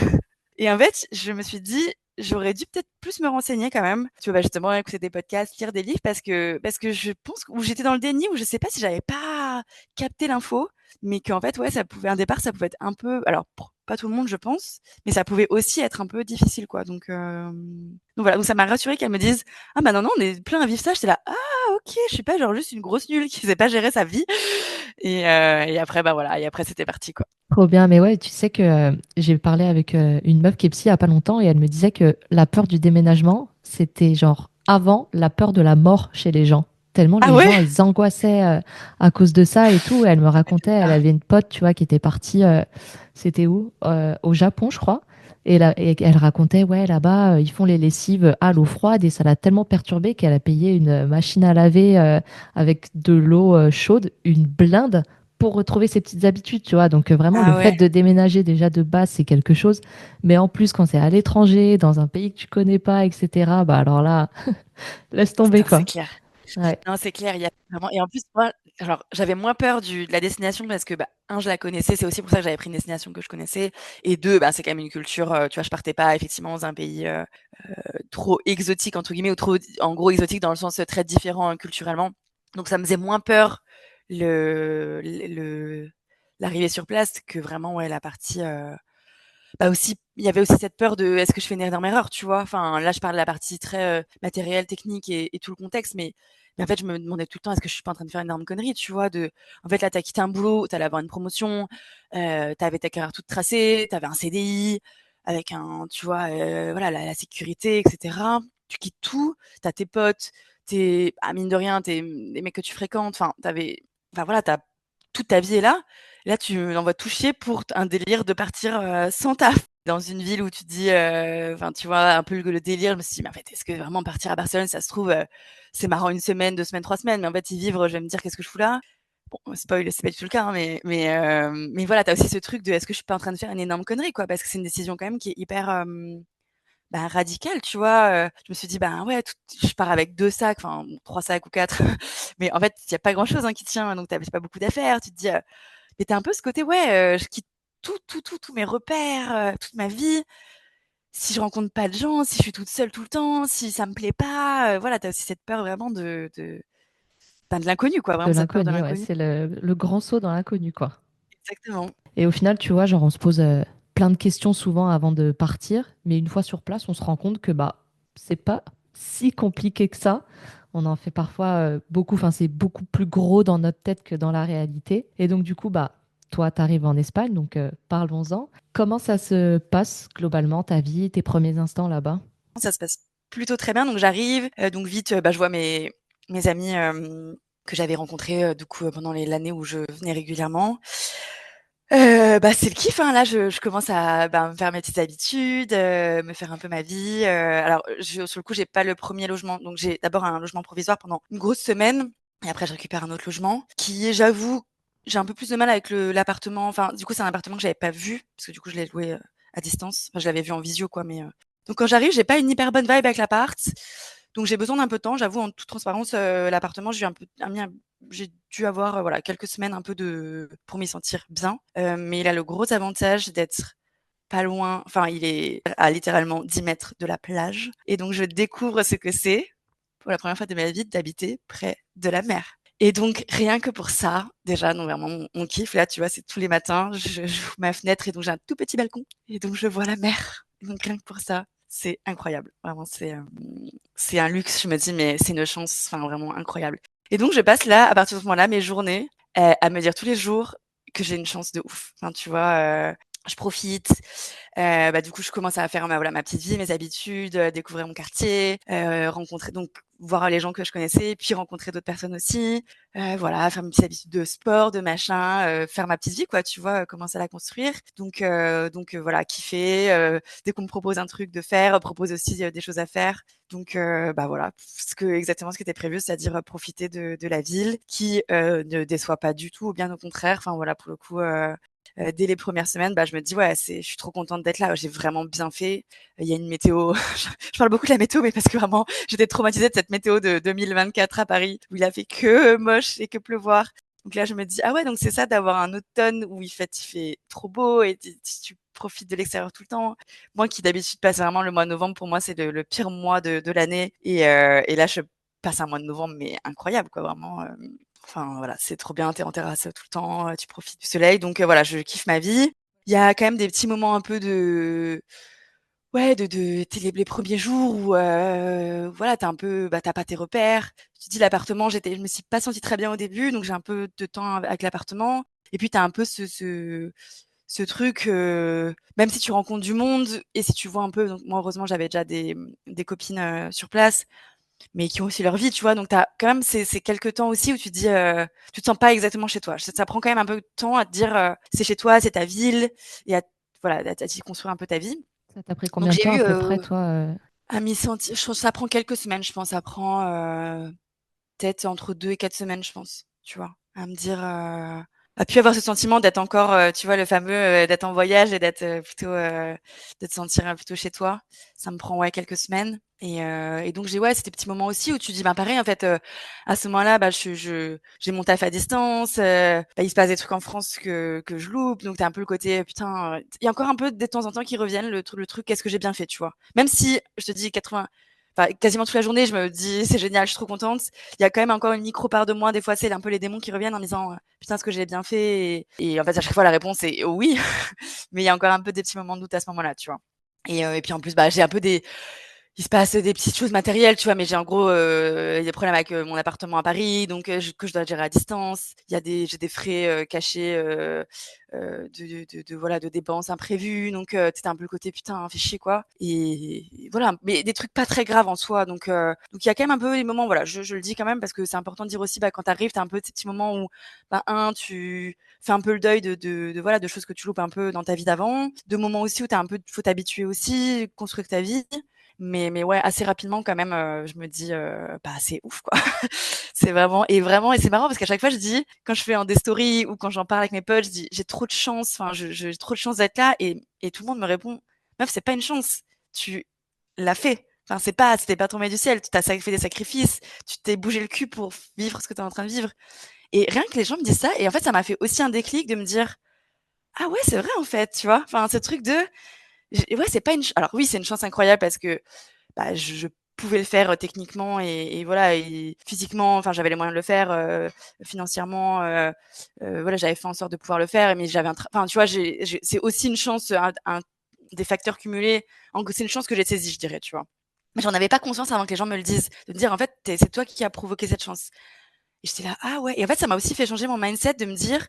Et en fait, je me suis dit, j'aurais dû peut-être plus me renseigner quand même. Tu vois, justement, écouter des podcasts, lire des livres parce que je pense où j'étais dans le déni, où je sais pas si j'avais pas capté l'info, mais qu'en fait, ouais, ça pouvait, un départ, ça pouvait être un peu, alors, pour pas tout le monde, je pense, mais ça pouvait aussi être un peu difficile, quoi. Donc voilà. Donc ça m'a rassurée qu'elle me dise, ah, bah non, on est plein à vivre ça. J'étais là, ah, ok, je suis pas genre juste une grosse nulle qui sait pas gérer sa vie. Et après, bah voilà. Et après, c'était parti, quoi. Trop bien, mais ouais, tu sais que j'ai parlé avec une meuf qui est psy il y a pas longtemps et elle me disait que la peur du déménagement, c'était genre avant la peur de la mort chez les gens. Tellement Ah les ouais? gens, ils angoissaient à cause de ça et tout. Et elle me racontait, elle Ah, avait une pote, tu vois, qui était partie, c'était où? Au Japon, je crois. Et elle racontait, ouais, là-bas, ils font les lessives à l'eau froide et ça l'a tellement perturbée qu'elle a payé une machine à laver avec de l'eau chaude, une blinde pour retrouver ses petites habitudes, tu vois. Donc vraiment, le ah fait ouais. de déménager déjà de base, c'est quelque chose. Mais en plus, quand c'est à l'étranger, dans un pays que tu connais pas, etc., bah alors là, laisse tomber, Putain, c'est quoi. clair. Ouais. Non, c'est clair, il y a vraiment et en plus, moi, alors, j'avais moins peur de la destination parce que, bah, 1 je la connaissais, c'est aussi pour ça que j'avais pris une destination que je connaissais et 2 bah, c'est quand même une culture, tu vois, je partais pas effectivement dans un pays, trop «exotique» entre guillemets ou trop en gros exotique dans le sens, très différent, culturellement. Donc ça me faisait moins peur le l'arrivée sur place que vraiment, ouais, la partie, bah, aussi il y avait aussi cette peur de: «Est-ce que je fais une énorme erreur?» Tu vois? Enfin, là, je parle de la partie très, matérielle, technique et tout le contexte, mais en fait, je me demandais tout le temps: «Est-ce que je suis pas en train de faire une énorme connerie?» Tu vois? En fait, là, tu as quitté un boulot, tu allais avoir une promotion, tu avais ta carrière toute tracée, tu avais un CDI avec un tu vois, voilà, la sécurité et cetera. Tu quittes tout, tu as tes potes, tes ah, mine de rien, tes les mecs que tu fréquentes, enfin voilà, tu as toute ta vie est là. Là, tu envoies tout chier pour un délire de partir, sans taf dans une ville où tu te dis, enfin, tu vois, un peu le délire. Je me suis dit: «Mais en fait, est-ce que vraiment partir à Barcelone, ça se trouve, c'est marrant une semaine, 2 semaines, 3 semaines, mais en fait, y vivre, je vais me dire: "Qu'est-ce que je fous là?"» Bon, spoil, c'est pas du tout le cas, hein, mais voilà, tu as aussi ce truc de: «Est-ce que je suis pas en train de faire une énorme connerie, quoi?» parce que c'est une décision quand même qui est hyper, bah, radicale, tu vois? Je me suis dit: «Ben, ouais, je pars avec 2 sacs, enfin, bon, 3 sacs ou 4, mais en fait, il y a pas grand-chose, hein, qui tient, donc tu avais pas beaucoup d'affaires». Tu te dis, mais tu un peu ce côté, ouais, je quitte tous mes repères, toute ma vie. Si je rencontre pas de gens, si je suis toute seule tout le temps, si ça me plaît pas, voilà, tu as aussi cette peur vraiment de l'inconnu, quoi, De vraiment cette peur de l'inconnu, ouais, l'inconnu. c'est le grand saut dans l'inconnu, quoi. Exactement. Et au final, tu vois, genre, on se pose plein de questions souvent avant de partir, mais une fois sur place, on se rend compte que bah, c'est pas si compliqué que ça. On en fait parfois beaucoup, enfin, c'est beaucoup plus gros dans notre tête que dans la réalité. Et donc, du coup, bah, toi, tu arrives en Espagne, donc parlons-en. Comment ça se passe globalement, ta vie, tes premiers instants là-bas? Ça se passe plutôt très bien, donc j'arrive, donc vite, bah, je vois mes amis, que j'avais rencontrés, du coup, pendant l'année où je venais régulièrement. Bah, c'est le kiff, hein. Là, je commence à, bah, me faire mes petites habitudes, me faire un peu ma vie, alors, sur le coup, j'ai pas le premier logement, donc j'ai d'abord un logement provisoire pendant une grosse semaine et après je récupère un autre logement qui est, j'avoue, j'ai un peu plus de mal avec l'appartement. Enfin, du coup, c'est un appartement que j'avais pas vu parce que, du coup, je l'ai loué, à distance. Enfin, je l'avais vu en visio, quoi, donc quand j'arrive, j'ai pas une hyper bonne vibe avec l'appart, donc j'ai besoin d'un peu de temps. J'avoue, en toute transparence, l'appartement, j'ai dû avoir, voilà, quelques semaines un peu de pour m'y sentir bien, mais il a le gros avantage d'être pas loin, enfin, il est à littéralement 10 mètres de la plage et donc je découvre ce que c'est, pour la première fois de ma vie, d'habiter près de la mer et donc rien que pour ça, déjà, donc vraiment mon kiff là, tu vois, c'est tous les matins, j'ouvre ma fenêtre et donc j'ai un tout petit balcon et donc je vois la mer, donc rien que pour ça, c'est incroyable. Vraiment, c'est un luxe. Je me dis: «Mais c'est une chance, enfin, vraiment incroyable» et donc je passe là, à partir de ce moment-là, mes journées, à me dire tous les jours que j'ai une chance de ouf. Enfin, tu vois, je profite, bah, du coup, je commence à faire ma petite vie, mes habitudes, découvrir mon quartier, rencontrer donc voir les gens que je connaissais, puis rencontrer d'autres personnes aussi, voilà, faire mes petites habitudes de sport, de machin, faire ma petite vie quoi, tu vois? Commencer à la construire. Voilà, kiffer, dès qu'on me propose un truc de faire, propose aussi, des choses à faire. Bah, voilà, exactement ce qui était prévu, c'est-à-dire, profiter de la ville qui, ne déçoit pas du tout, bien au contraire. Enfin voilà, pour le coup, dès les premières semaines, je me dis ouais, je suis trop contente d'être là. J'ai vraiment bien fait. Il y a une météo. Je parle beaucoup de la météo, mais parce que vraiment, j'étais traumatisée de cette météo de 2024 à Paris où il a fait que moche et que pleuvoir. Donc là, je me dis ah ouais, donc c'est ça d'avoir un automne où il fait trop beau et tu profites de l'extérieur tout le temps. Moi qui d'habitude passe vraiment le mois de novembre, pour moi c'est le pire mois de l'année et là je passe un mois de novembre mais incroyable quoi, vraiment. Enfin voilà, c'est trop bien, t'es en terrasse tout le temps, tu profites du soleil, donc voilà, je kiffe ma vie. Il y a quand même des petits moments un peu de ouais, tu les premiers jours où voilà, tu un peu tu pas tes repères. Tu te dis l'appartement, je me suis pas sentie très bien au début, donc j'ai un peu de temps avec l'appartement et puis tu as un peu ce truc, même si tu rencontres du monde et si tu vois un peu donc moi heureusement j'avais déjà des copines, sur place, mais qui ont aussi leur vie, tu vois? Donc tu as quand même ces quelques temps aussi où tu te dis, tu te sens pas exactement chez toi. Ça prend quand même un peu de temps à te dire, c'est chez toi, c'est ta ville et à voilà, à t'y construire un peu ta vie. Ça t'a pris Donc combien de j'ai temps à eu, peu près, toi à m'y sentir ça prend quelques semaines, je pense. Ça prend, peut-être entre 2 et 4 semaines, je pense, tu vois? À me dire, à puis avoir ce sentiment d'être encore, tu vois, le fameux, d'être en voyage et d'être, plutôt, de te sentir, plutôt chez toi. Ça me prend, ouais, quelques semaines et donc j'ai ouais, ces petits moments aussi où tu dis, pareil, en fait, à ce moment-là, j'ai mon taf à distance, il se passe des trucs en France que je loupe, donc tu as un peu le côté, putain, il y a encore un peu de temps en temps qui reviennent le truc: «Qu'est-ce que j'ai bien fait?» tu vois? Même si je te dis 80 quasiment toute la journée, je me dis: «C'est génial, je suis trop contente». Il y a quand même encore une micro part de moi, des fois, c'est un peu les démons qui reviennent en me disant, «Putain, est-ce que j'ai bien fait?» et en fait, à chaque fois, la réponse est «oui», mais il y a encore un peu des petits moments de doute à ce moment-là, tu vois? Et puis, en plus, j'ai un peu il se passe des petites choses matérielles, tu vois? Mais j'ai en gros, des problèmes avec, mon appartement à Paris, donc que je dois gérer à distance. J'ai des frais, cachés, de voilà, de dépenses imprévues, donc tu sais, un peu le côté: «Putain, fais chier, quoi» et voilà, mais des trucs pas très graves en soi, donc il y a quand même un peu les moments, voilà, je le dis quand même parce que c'est important de dire aussi, quand tu arrives, tu as un peu ces petits moments où, tu fais un peu le deuil de voilà, de choses que tu loupes un peu dans ta vie d'avant, de moments aussi où tu un peu faut t'habituer aussi, construire ta vie. Mais ouais, assez rapidement quand même, je me dis, c'est ouf quoi. C'est vraiment et c'est marrant parce qu'à chaque fois je dis quand je fais des stories ou quand j'en parle avec mes potes, je dis: «J'ai trop de chance, enfin j'ai trop de chance d'être là» et tout le monde me répond: «Meuf, c'est pas une chance, tu l'as fait. Enfin c'était pas tombé du ciel, tu as fait des sacrifices, tu t'es bougé le cul pour vivre ce que tu es en train de vivre» et rien que les gens me disent ça et en fait ça m'a fait aussi un déclic de me dire: «Ah ouais, c'est vrai en fait», tu vois? Enfin ce truc de ouais, c'est pas une ch alors oui, c'est une chance incroyable parce que je pouvais le faire, techniquement et voilà et physiquement, enfin, j'avais les moyens de le faire, financièrement, voilà, j'avais fait en sorte de pouvoir le faire, mais j'avais enfin, tu vois, j'ai c'est aussi une chance, un des facteurs cumulés. En gros, c'est une chance que j'ai saisie, je dirais, tu vois? Mais j'en avais pas conscience avant que les gens me le disent, de me dire: «En fait, c'est toi qui as provoqué cette chance» et j'étais là: «Ah ouais» et en fait, ça m'a aussi fait changer mon mindset de me dire: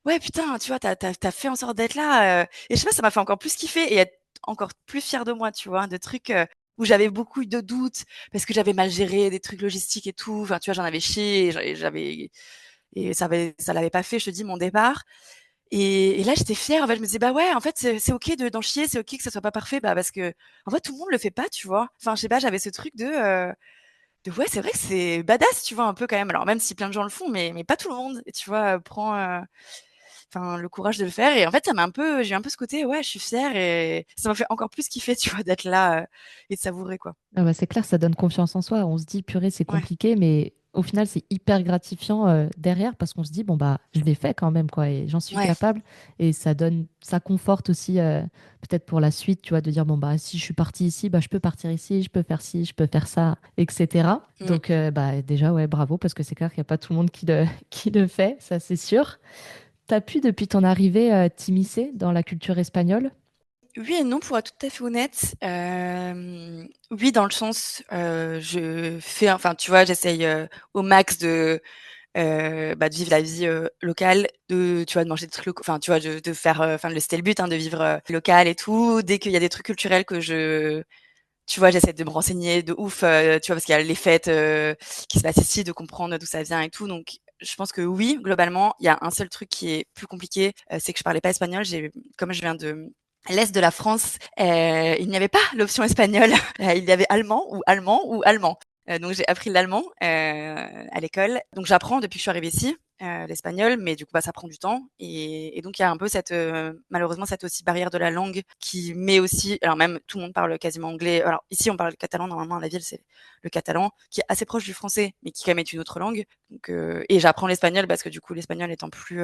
«Ouais, putain, tu vois, tu as fait en sorte d'être là», et je sais pas, ça m'a fait encore plus kiffer et être encore plus fière de moi, tu vois? De trucs, où j'avais beaucoup de doutes parce que j'avais mal géré des trucs logistiques et tout. Enfin, tu vois, j'en avais chié et j'avais et ça l'avait pas fait, je te dis, mon départ et là, j'étais fière. En fait, je me disais: «Bah, ouais, en fait, c'est OK d'en chier, c'est OK que ça soit pas parfait», parce que en fait, tout le monde le fait pas, tu vois? Enfin, je sais pas, j'avais ce truc de ouais, c'est vrai que c'est badass, tu vois, un peu quand même. Alors même si plein de gens le font, mais pas tout le monde et tu vois, prend, enfin, le courage de le faire et en fait, ça m'a un peu j'ai un peu ce côté, ouais, je suis fière et ça m'a fait encore plus kiffer, tu vois, d'être là, et de savourer, quoi. Ah bah, c'est clair, ça donne confiance en soi. On se dit, purée, c'est Ouais, compliqué, mais au final, c'est hyper gratifiant derrière parce qu'on se dit, bon, bah, je l'ai fait quand même, quoi, et j'en suis ouais. capable. Et ça conforte aussi, peut-être pour la suite, tu vois, de dire, bon, bah, si je suis partie ici, bah, je peux partir ici, je peux faire ci, je peux faire ça, etc. Mmh. Donc, bah, déjà, ouais, bravo, parce que c'est clair qu'il n'y a pas tout le monde qui le fait, ça, c'est sûr. T'as pu, depuis ton arrivée, t'immiscer dans la culture espagnole? Oui et non, pour être tout à fait honnête. Oui, dans le sens, je fais enfin, tu vois, j'essaye, au max de vivre la vie, locale, tu vois, de manger des trucs locaux, enfin, tu vois, de faire, enfin, c'était le but, hein, de vivre, local et tout. Dès qu'il y a des trucs culturels tu vois, j'essaie de me renseigner de ouf, tu vois, parce qu'il y a les fêtes, qui se passent ici, de comprendre d'où ça vient et tout. Donc je pense que oui, globalement, il y a un seul truc qui est plus compliqué, c'est que je parlais pas espagnol. Comme je viens de l'est de la France, il n'y avait pas l'option espagnole. Il y avait allemand ou allemand. Donc j'ai appris l'allemand, à l'école. Donc j'apprends depuis que je suis arrivée ici. l'espagnol, mais du coup, ça prend du temps et donc il y a un peu cette, malheureusement cette aussi barrière de la langue qui met aussi alors même tout le monde parle quasiment anglais. Alors ici, on parle le catalan normalement, la ville, c'est le catalan qui est assez proche du français, mais qui quand même est une autre langue. Donc et j'apprends l'espagnol parce que du coup, l'espagnol étant plus,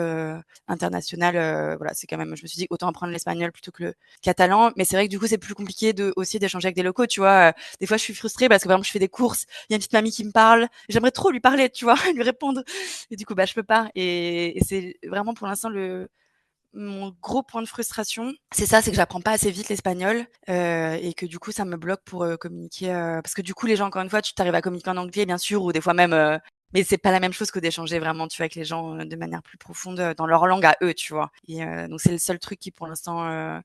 international, voilà, c'est quand même je me suis dit: «Autant apprendre l'espagnol plutôt que le catalan», mais c'est vrai que du coup, c'est plus compliqué aussi d'échanger avec des locaux, tu vois? Des fois, je suis frustrée parce que, par exemple, je fais des courses, il y a une petite mamie qui me parle, j'aimerais trop lui parler, tu vois? Lui répondre et du coup, je peux pas et c'est vraiment pour l'instant mon gros point de frustration, c'est ça, c'est que j'apprends pas assez vite l'espagnol, et que du coup, ça me bloque pour, communiquer, parce que du coup, les gens, encore une fois, tu arrives à communiquer en anglais, bien sûr, ou des fois même, mais c'est pas la même chose que d'échanger vraiment, tu vois, avec les gens, de manière plus profonde, dans leur langue à eux, tu vois? Et donc c'est le seul truc qui, pour l'instant,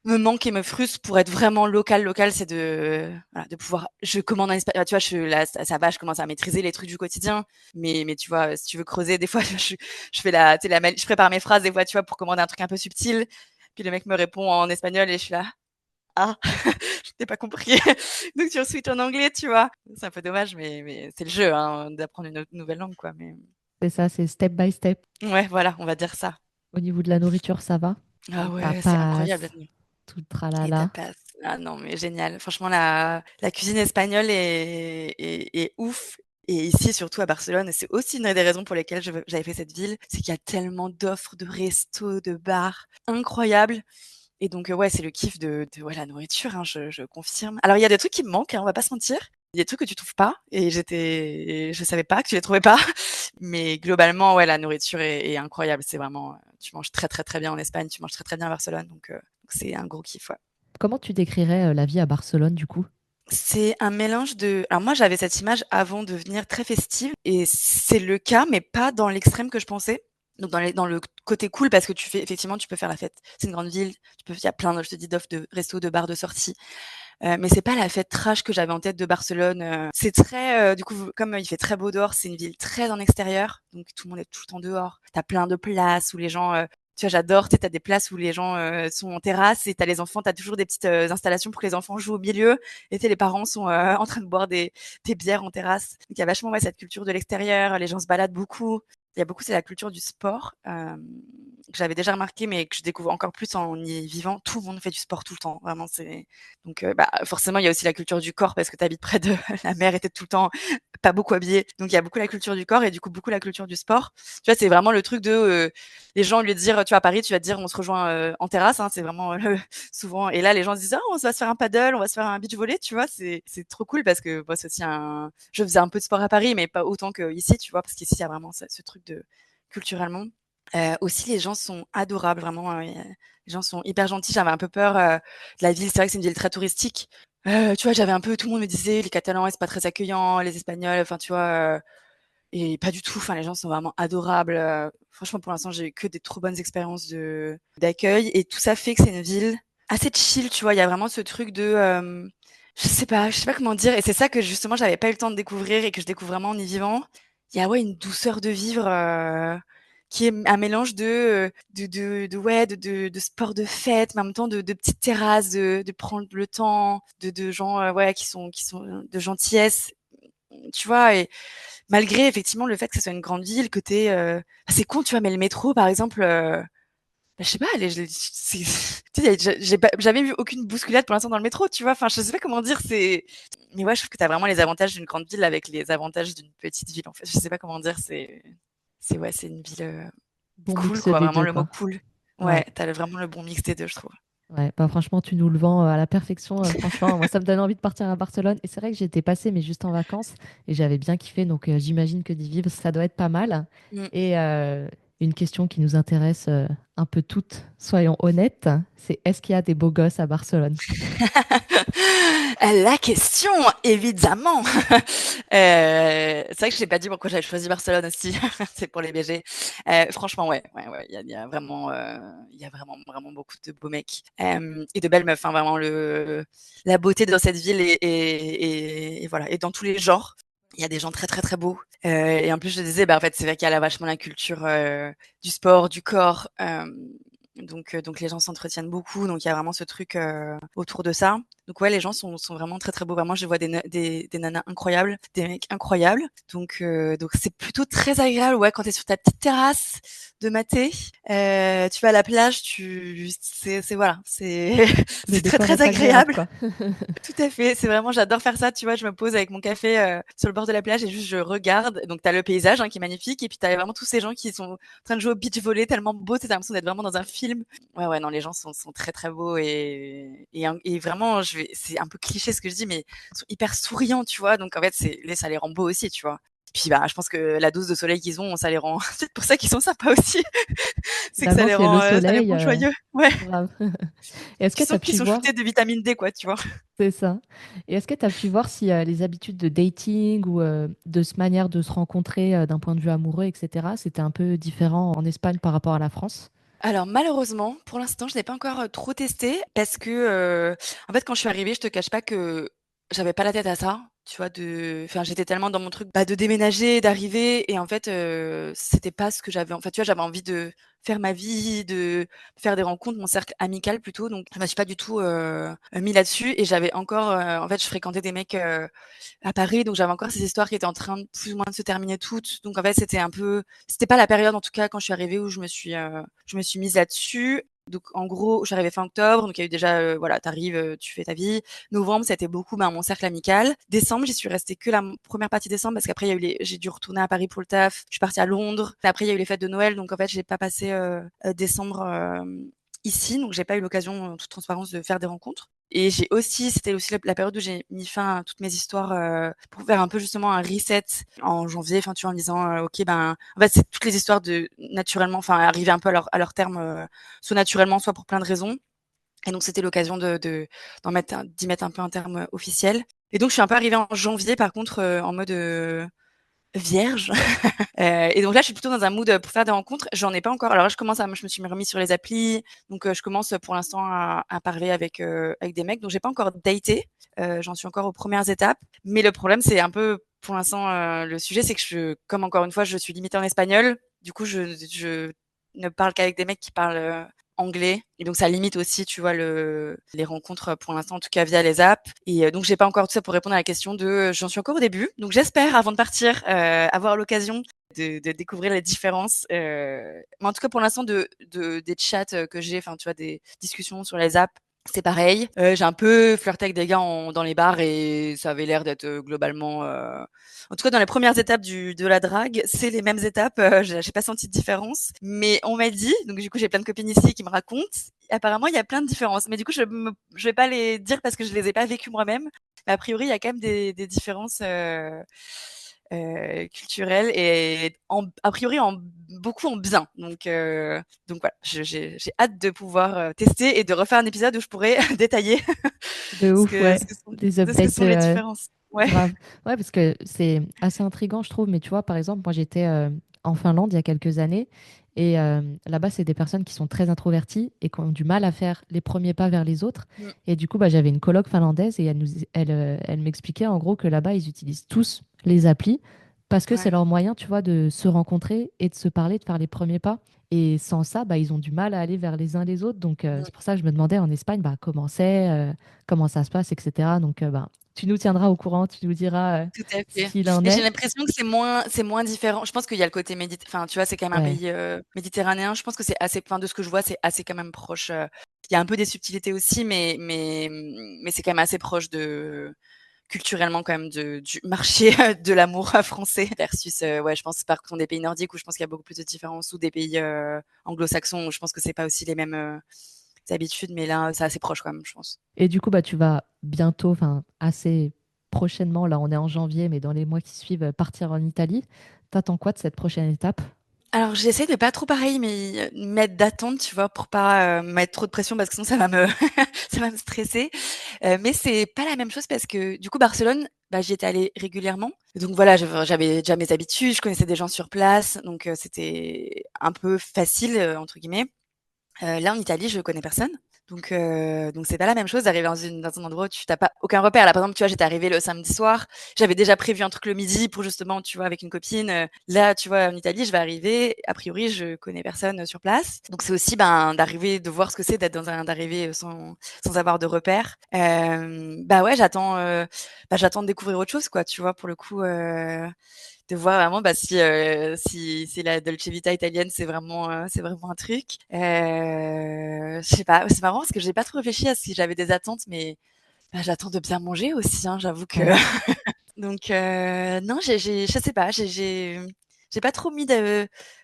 me manque et me frustre pour être vraiment local, c'est de pouvoir je commande en espagnol, tu vois, là, ça va, je commence à maîtriser les trucs du quotidien, mais tu vois, si tu veux creuser, des fois, je fais tu sais, je prépare mes phrases, des fois, tu vois, pour commander un truc un peu subtil, puis le mec me répond en espagnol et je suis là: «Ah, je t'ai pas compris». Donc tu switches en anglais, tu vois? C'est un peu dommage, mais c'est le jeu, hein, d'apprendre une nouvelle langue, quoi, mais C'est ça, c'est step by step. ouais, voilà, on va dire ça. Au niveau de la nourriture, ça va? Ah Les ouais, c'est incroyable. tapas, tout le Les tralala. tapas. Ah non, mais génial. Franchement, la cuisine espagnole est ouf. Et ici, surtout à Barcelone, c'est aussi une des raisons pour lesquelles j'avais fait cette ville, c'est qu'il y a tellement d'offres de restos, de bars incroyables. Et donc, ouais, c'est le kiff de ouais, la nourriture, hein, je confirme. Alors, il y a des trucs qui me manquent, hein, on va pas se mentir. Il y a des trucs que tu trouves pas et je savais pas que tu les trouvais pas. Mais globalement, ouais, la nourriture est incroyable. C'est vraiment, tu manges très, très, très bien en Espagne, tu manges très, très bien à Barcelone. Donc c'est un gros kiff, ouais. Comment tu décrirais la vie à Barcelone, du coup? C'est un mélange de alors moi, j'avais cette image avant de venir très festive et c'est le cas, mais pas dans l'extrême que je pensais. Donc dans le côté cool parce que effectivement, tu peux faire la fête. C'est une grande ville, il y a plein de je te dis d'offres de restos, de bars, de sorties. Mais c'est pas la fête trash que j'avais en tête de Barcelone, C'est très, du coup, comme il fait très beau dehors, c'est une ville très en extérieur, donc tout le monde est tout le temps dehors. Tu as plein de places où les gens, tu vois, j'adore, tu sais, tu as des places où les gens, sont en terrasse et tu as les enfants, tu as toujours des petites, installations pour que les enfants jouent au milieu et tu sais, les parents sont, en train de boire des bières en terrasse. Donc il y a vachement, ouais, cette culture de l'extérieur, les gens se baladent beaucoup. Il y a beaucoup, c'est la culture du sport, que j'avais déjà remarqué, mais que je découvre encore plus en y vivant. Tout le monde fait du sport tout le temps, vraiment, c'est donc, forcément, il y a aussi la culture du corps parce que tu habites près de la mer et tu es tout le temps pas beaucoup habillé. Donc, il y a beaucoup la culture du corps et du coup, beaucoup la culture du sport. Tu vois, c'est vraiment le truc de, les gens, au lieu de dire, tu vois, à Paris, tu vas te dire, on se rejoint en terrasse, hein, c'est vraiment souvent. Et là, les gens se disent, ah, on va se faire un paddle, on va se faire un beach volley, tu vois, c'est trop cool parce que moi, c'est aussi je faisais un peu de sport à Paris, mais pas autant qu'ici, tu vois, parce qu'ici, il y a vraiment ce truc de culturellement. Aussi, les gens sont adorables, vraiment. Les gens sont hyper gentils. J'avais un peu peur de la ville. C'est vrai que c'est une ville très touristique. Tu vois, j'avais un peu, tout le monde me disait, les Catalans, ouais, c'est pas très accueillant, les Espagnols, enfin, tu vois, et pas du tout. Enfin, les gens sont vraiment adorables. Franchement, pour l'instant, j'ai eu que des trop bonnes expériences d'accueil. Et tout ça fait que c'est une ville assez chill, tu vois. Il y a vraiment ce truc de, je sais pas comment dire. Et c'est ça que justement, j'avais pas eu le temps de découvrir et que je découvre vraiment en y vivant. Il y a ouais une douceur de vivre qui est un mélange ouais de sport de fête, mais en même temps de petites terrasses, de prendre le temps, de gens ouais qui sont de gentillesse, tu vois. Et malgré effectivement le fait que ce soit une grande ville, que c'est con, tu vois, mais le métro par exemple, je sais pas, tu sais, j'ai pas jamais vu aucune bousculade pour l'instant dans le métro, tu vois. Enfin, je sais pas comment dire, mais ouais, je trouve que tu as vraiment les avantages d'une grande ville avec les avantages d'une petite ville, en fait. Je sais pas comment dire, ouais, c'est une ville, Bon cool, mix quoi, des vraiment deux, le mot quoi. cool. Ouais, Ouais. tu as vraiment le bon mix des 2, je trouve. Ouais, bah franchement, tu nous le vends à la perfection. Franchement, moi, ça me donne envie de partir à Barcelone. Et c'est vrai que j'étais passée, mais juste en vacances, et j'avais bien kiffé. Donc, j'imagine que d'y vivre, ça doit être pas mal. Mmh. Et une question qui nous intéresse un peu toutes, soyons honnêtes, c'est est-ce qu'il y a des beaux gosses à Barcelone? La question, évidemment. C'est vrai que je t'ai pas dit pourquoi j'avais choisi Barcelone aussi. C'est pour les BG. Franchement, ouais, ouais, ouais, il y a vraiment, il y a vraiment, vraiment beaucoup de beaux mecs et de belles meufs. Hein, vraiment, la beauté dans cette ville et voilà, et dans tous les genres. Il y a des gens très, très, très beaux. Et en plus, je disais, bah, en fait, c'est vrai qu'il y a vachement la culture du sport, du corps. Donc les gens s'entretiennent beaucoup, donc il y a vraiment ce truc, autour de ça. Donc ouais, les gens sont vraiment très, très beaux. Vraiment, je vois des nanas incroyables, des mecs incroyables. Donc c'est plutôt très agréable, ouais, quand tu es sur ta petite terrasse de mater. Tu vas à la plage, c'est voilà, c'est Le c'est très, décor très est agréable, agréable. quoi. Tout à fait, c'est vraiment j'adore faire ça, tu vois? Je me pose avec mon café, sur le bord de la plage et juste je regarde. Donc tu as le paysage, hein, qui est magnifique et puis tu as vraiment tous ces gens qui sont en train de jouer au beach volley tellement beau, tu as l'impression d'être vraiment dans un film. Ouais, ouais, non, les gens sont très, très beaux et vraiment c'est un peu cliché ce que je dis, mais ils sont hyper souriants, tu vois? Donc en fait, ça les rend beaux aussi, tu vois? Puis, bah, je pense que la dose de soleil qu'ils ont, ça les rend c'est peut-être pour ça qu'ils sont sympas aussi. C'est que Finalement, c'est le ça les soleil, rend joyeux. Ouais, grave. Est-ce que tu tu as sens qu'ils pu sont voir shootés de vitamine D, quoi, tu vois? c'est ça. Et est-ce que tu as pu voir si les habitudes de dating ou de ce manière de se rencontrer d'un point de vue amoureux, etc., c'était un peu différent en Espagne par rapport à la France? Alors malheureusement, pour l'instant, je n'ai pas encore, trop testé parce que, en fait, quand je suis arrivée, je te cache pas que j'avais pas la tête à ça, tu vois? Enfin, j'étais tellement dans mon truc, bah, de déménager, d'arriver et en fait, c'était pas ce que j'avais tu vois? J'avais envie de faire ma vie, de faire des rencontres, mon cercle amical plutôt, donc je me suis pas du tout, mis là-dessus et j'avais encore, en fait, je fréquentais des mecs, à Paris, donc j'avais encore ces histoires qui étaient en train de plus ou moins de se terminer toutes. Donc en fait, c'était pas la période en tout cas quand je suis arrivée où je me suis mise là-dessus. Donc en gros, je suis arrivée fin octobre, donc il y a eu déjà, voilà, t'arrives, tu fais ta vie. Novembre, ça a été beaucoup, mon cercle amical. Décembre, j'y suis restée que la première partie décembre parce qu'après il y a eu j'ai dû retourner à Paris pour le taf. Je suis partie à Londres. Après, il y a eu les fêtes de Noël, donc en fait, j'ai pas passé décembre ici, donc j'ai pas eu l'occasion, en toute transparence, de faire des rencontres. Et c'était aussi la période où j'ai mis fin à toutes mes histoires, pour faire un peu justement un reset en janvier, enfin, tu vois, en me disant, OK, ben, en fait, c'est toutes les histoires de naturellement, enfin, arriver un peu à leur terme, soit naturellement, soit pour plein de raisons. Et donc c'était l'occasion d'y mettre un peu un terme, officiel. Et donc je suis un peu arrivée en janvier par contre, en mode, vierge. Et donc là, je suis plutôt dans un mood, pour faire des rencontres. J'en ai pas encore. Alors là, je me suis remise sur les applis, donc je commence, pour l'instant à parler avec des mecs. Donc j'ai pas encore daté, j'en suis encore aux premières étapes. Mais le problème, c'est un peu pour l'instant, le sujet, c'est que comme encore une fois, je suis limitée en espagnol, du coup, je ne parle qu'avec des mecs qui parlent, anglais et donc ça limite aussi, tu vois, les rencontres, pour l'instant, en tout cas via les apps et donc j'ai pas encore tout ça pour répondre à la question j'en suis encore au début. Donc j'espère avant de partir, avoir l'occasion de découvrir les différences, mais en tout cas pour l'instant des chats, que j'ai, enfin, tu vois, des discussions sur les apps, c'est pareil. J'ai un peu flirté avec des gars dans les bars et ça avait l'air d'être, globalement, en tout cas dans les premières étapes de la drague, c'est les mêmes étapes, j'ai pas senti de différence. Mais on m'a dit, donc du coup j'ai plein de copines ici qui me racontent, apparemment il y a plein de différences. Mais du coup je vais pas les dire parce que je les ai pas vécues moi-même. Mais a priori il y a quand même des différences, culturelles et a priori beaucoup en bien. Donc voilà, j'ai hâte de pouvoir, tester et de refaire un épisode où je pourrais détailler De ouf, ouais. Des ce que updates sont les différences. Ouais. grave. Ouais, parce que c'est assez intriguant, je trouve. Mais tu vois, par exemple, moi, j'étais en Finlande il y a quelques années. Et là-bas, c'est des personnes qui sont très introverties et qui ont du mal à faire les premiers pas vers les autres. Mmh. Et du coup, bah, j'avais une coloc finlandaise et elle m'expliquait en gros que là-bas, ils utilisent tous les applis parce que c'est Ouais. leur moyen, tu vois, de se rencontrer et de se parler, de faire les premiers pas. Et sans ça, bah, ils ont du mal à aller vers les uns les autres. Donc, Mmh. c'est pour ça que je me demandais en Espagne, bah, comment ça se passe, etc. Donc, bah, tu nous tiendras au courant, tu nous diras Tout à ce fait qu'il en et j'ai est. l'impression que c'est moins différent. Je pense qu'il y a le côté enfin, tu vois, c'est quand même un Ouais. pays, méditerranéen. Je pense que c'est assez enfin, de ce que je vois, c'est assez quand même proche, il y a un peu des subtilités aussi, mais c'est quand même assez proche culturellement quand même du marché de l'amour français versus, ouais, je pense par contre des pays nordiques où je pense qu'il y a beaucoup plus de différences ou des pays, anglo-saxons où je pense que c'est pas aussi les mêmes, habitudes, mais là, c'est assez proche quand même, je pense. Et du coup, bah, tu vas bientôt, enfin assez prochainement, là on est en janvier, mais dans les mois qui suivent, partir en Italie. T'attends quoi de cette prochaine étape? Alors j'essaie de pas trop pareil, mais mettre d'attente, tu vois? Pour pas, mettre trop de pression parce que sinon ça va me ça va me stresser. Mais c'est pas la même chose parce que du coup Barcelone, bah, j'y étais allée régulièrement. Donc voilà, j'avais déjà mes habitudes, je connaissais des gens sur place, donc c'était un peu «facile», entre guillemets. Là en Italie, je connais personne. Donc c'est pas la même chose d'arriver dans un endroit où tu n'as pas aucun repère. Là, par exemple, tu vois, j'étais arrivée le samedi soir, j'avais déjà prévu un truc le midi pour justement, tu vois, avec une copine. Là, tu vois, en Italie, je vais arriver, a priori, je connais personne sur place. Donc c'est aussi d'arriver, de voir ce que c'est d'arriver sans avoir de repère. Ouais, j'attends de découvrir autre chose, quoi, tu vois, pour le coup. De voir vraiment si la Dolce Vita italienne c'est vraiment un truc. Je sais pas, c'est marrant parce que j'ai pas trop réfléchi à si j'avais des attentes, mais j'attends de bien manger aussi, hein, j'avoue que. Ouais. Donc non, je sais pas, j'ai pas trop mis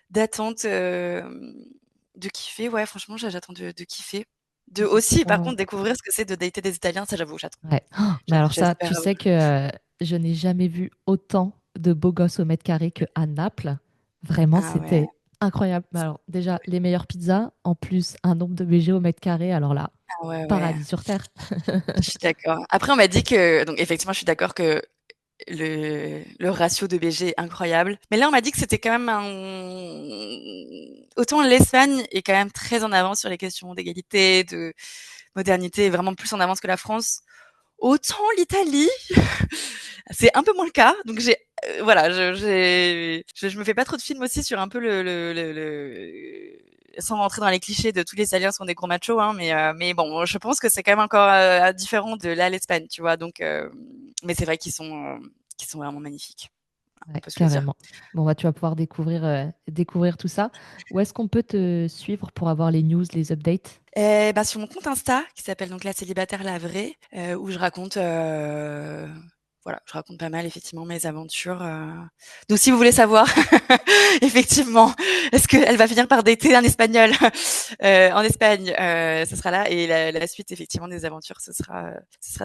d'attente, de kiffer. Ouais, franchement, j'attends de kiffer. De C'est aussi, par trop. contre, découvrir ce que c'est de dater des Italiens, ça j'avoue, Ouais. Oh, mais alors ça, j'espère. tu sais que je n'ai jamais vu autant de beaux gosses au mètre carré qu'à Naples. Vraiment, Ah ouais, c'était incroyable. Mais alors déjà, les meilleures pizzas, en plus un nombre de BG au mètre carré. Alors là, ah ouais, ouais. paradis sur terre. Je suis d'accord. Après, on m'a dit que, donc effectivement, je suis d'accord que le ratio de BG est incroyable. Mais là, on m'a dit que c'était quand même autant l'Espagne est quand même très en avance sur les questions d'égalité, de modernité, vraiment plus en avance que la France. Autant l'Italie, c'est un peu moins le cas. Donc voilà, je me fais pas trop de films aussi sur un peu sans rentrer dans les clichés de tous les Italiens sont des gros machos, hein, mais bon, je pense que c'est quand même encore différent de là l'Espagne, tu vois. Donc, mais c'est vrai qu'ils sont vraiment magnifiques. On Ouais, peut se le dire. carrément. Bon, bah, tu vas pouvoir découvrir tout ça. Où est-ce qu'on peut te suivre pour avoir les news, les updates? Sur mon compte Insta, qui s'appelle donc La Célibataire La Vraie, où je raconte, voilà, je raconte pas mal effectivement mes aventures. Donc si vous voulez savoir, effectivement, est-ce qu'elle va finir par dater un Espagnol en Espagne, ce sera là. Et la suite effectivement des aventures, ce sera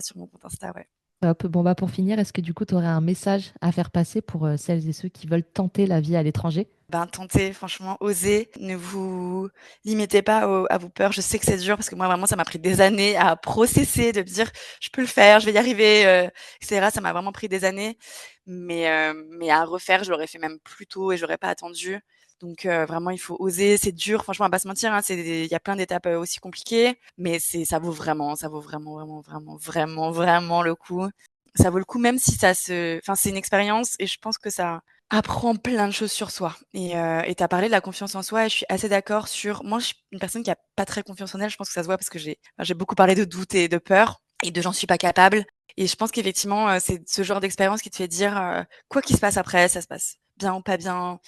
sur mon compte Insta, ouais. Hop, bon, bah, pour finir, est-ce que du coup, tu aurais un message à faire passer pour celles et ceux qui veulent tenter la vie à l'étranger? Tentez, franchement, osez, ne vous limitez pas à vos peurs. Je sais que c'est dur parce que moi, vraiment, ça m'a pris des années à processer, de me dire, je peux le faire, je vais y arriver, etc. Ça m'a vraiment pris des années, mais à refaire, je l'aurais fait même plus tôt et j'aurais pas attendu. Donc vraiment, il faut oser. C'est dur, franchement, on va pas se mentir. Hein, il y a plein d'étapes aussi compliquées, mais ça vaut vraiment, vraiment, vraiment, vraiment, vraiment le coup. Ça vaut le coup, même si enfin, c'est une expérience et je pense que ça apprend plein de choses sur soi. Et tu as parlé de la confiance en soi et je suis assez d'accord sur moi, je suis une personne qui a pas très confiance en elle. Je pense que ça se voit parce que j'ai beaucoup parlé de doute et de peur et de j'en suis pas capable. Et je pense qu'effectivement, c'est ce genre d'expérience qui te fait dire, quoi qu'il se passe après, ça se passe bien ou pas bien.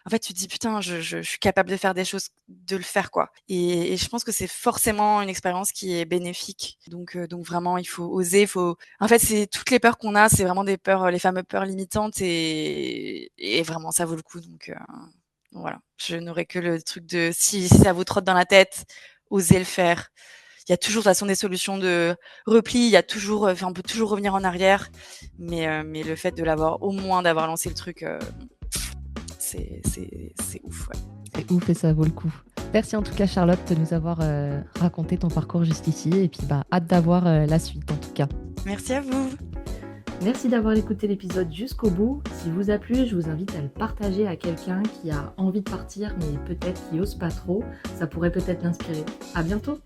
En fait, tu te dis: «Putain, je suis capable de faire des choses, de le faire, quoi». Et je pense que c'est forcément une expérience qui est bénéfique. Donc vraiment, il faut oser, en fait, c'est toutes les peurs qu'on a, c'est vraiment des peurs, les fameuses peurs limitantes et vraiment ça vaut le coup. Donc voilà. Je n'aurais que le truc de si ça vous trotte dans la tête, osez le faire. Il y a toujours de toute façon des solutions de repli, il y a toujours, enfin, on peut toujours revenir en arrière, mais le fait de d'avoir lancé le truc, c'est ouf, ouais. C'est ouf et ça vaut le coup. Merci en tout cas, Charlotte, de nous avoir raconté ton parcours jusqu'ici. Et puis, bah, hâte d'avoir la suite en tout cas. Merci à vous. Merci d'avoir écouté l'épisode jusqu'au bout. S'il vous a plu, je vous invite à le partager à quelqu'un qui a envie de partir mais peut-être qui ose pas trop. Ça pourrait peut-être l'inspirer. À bientôt!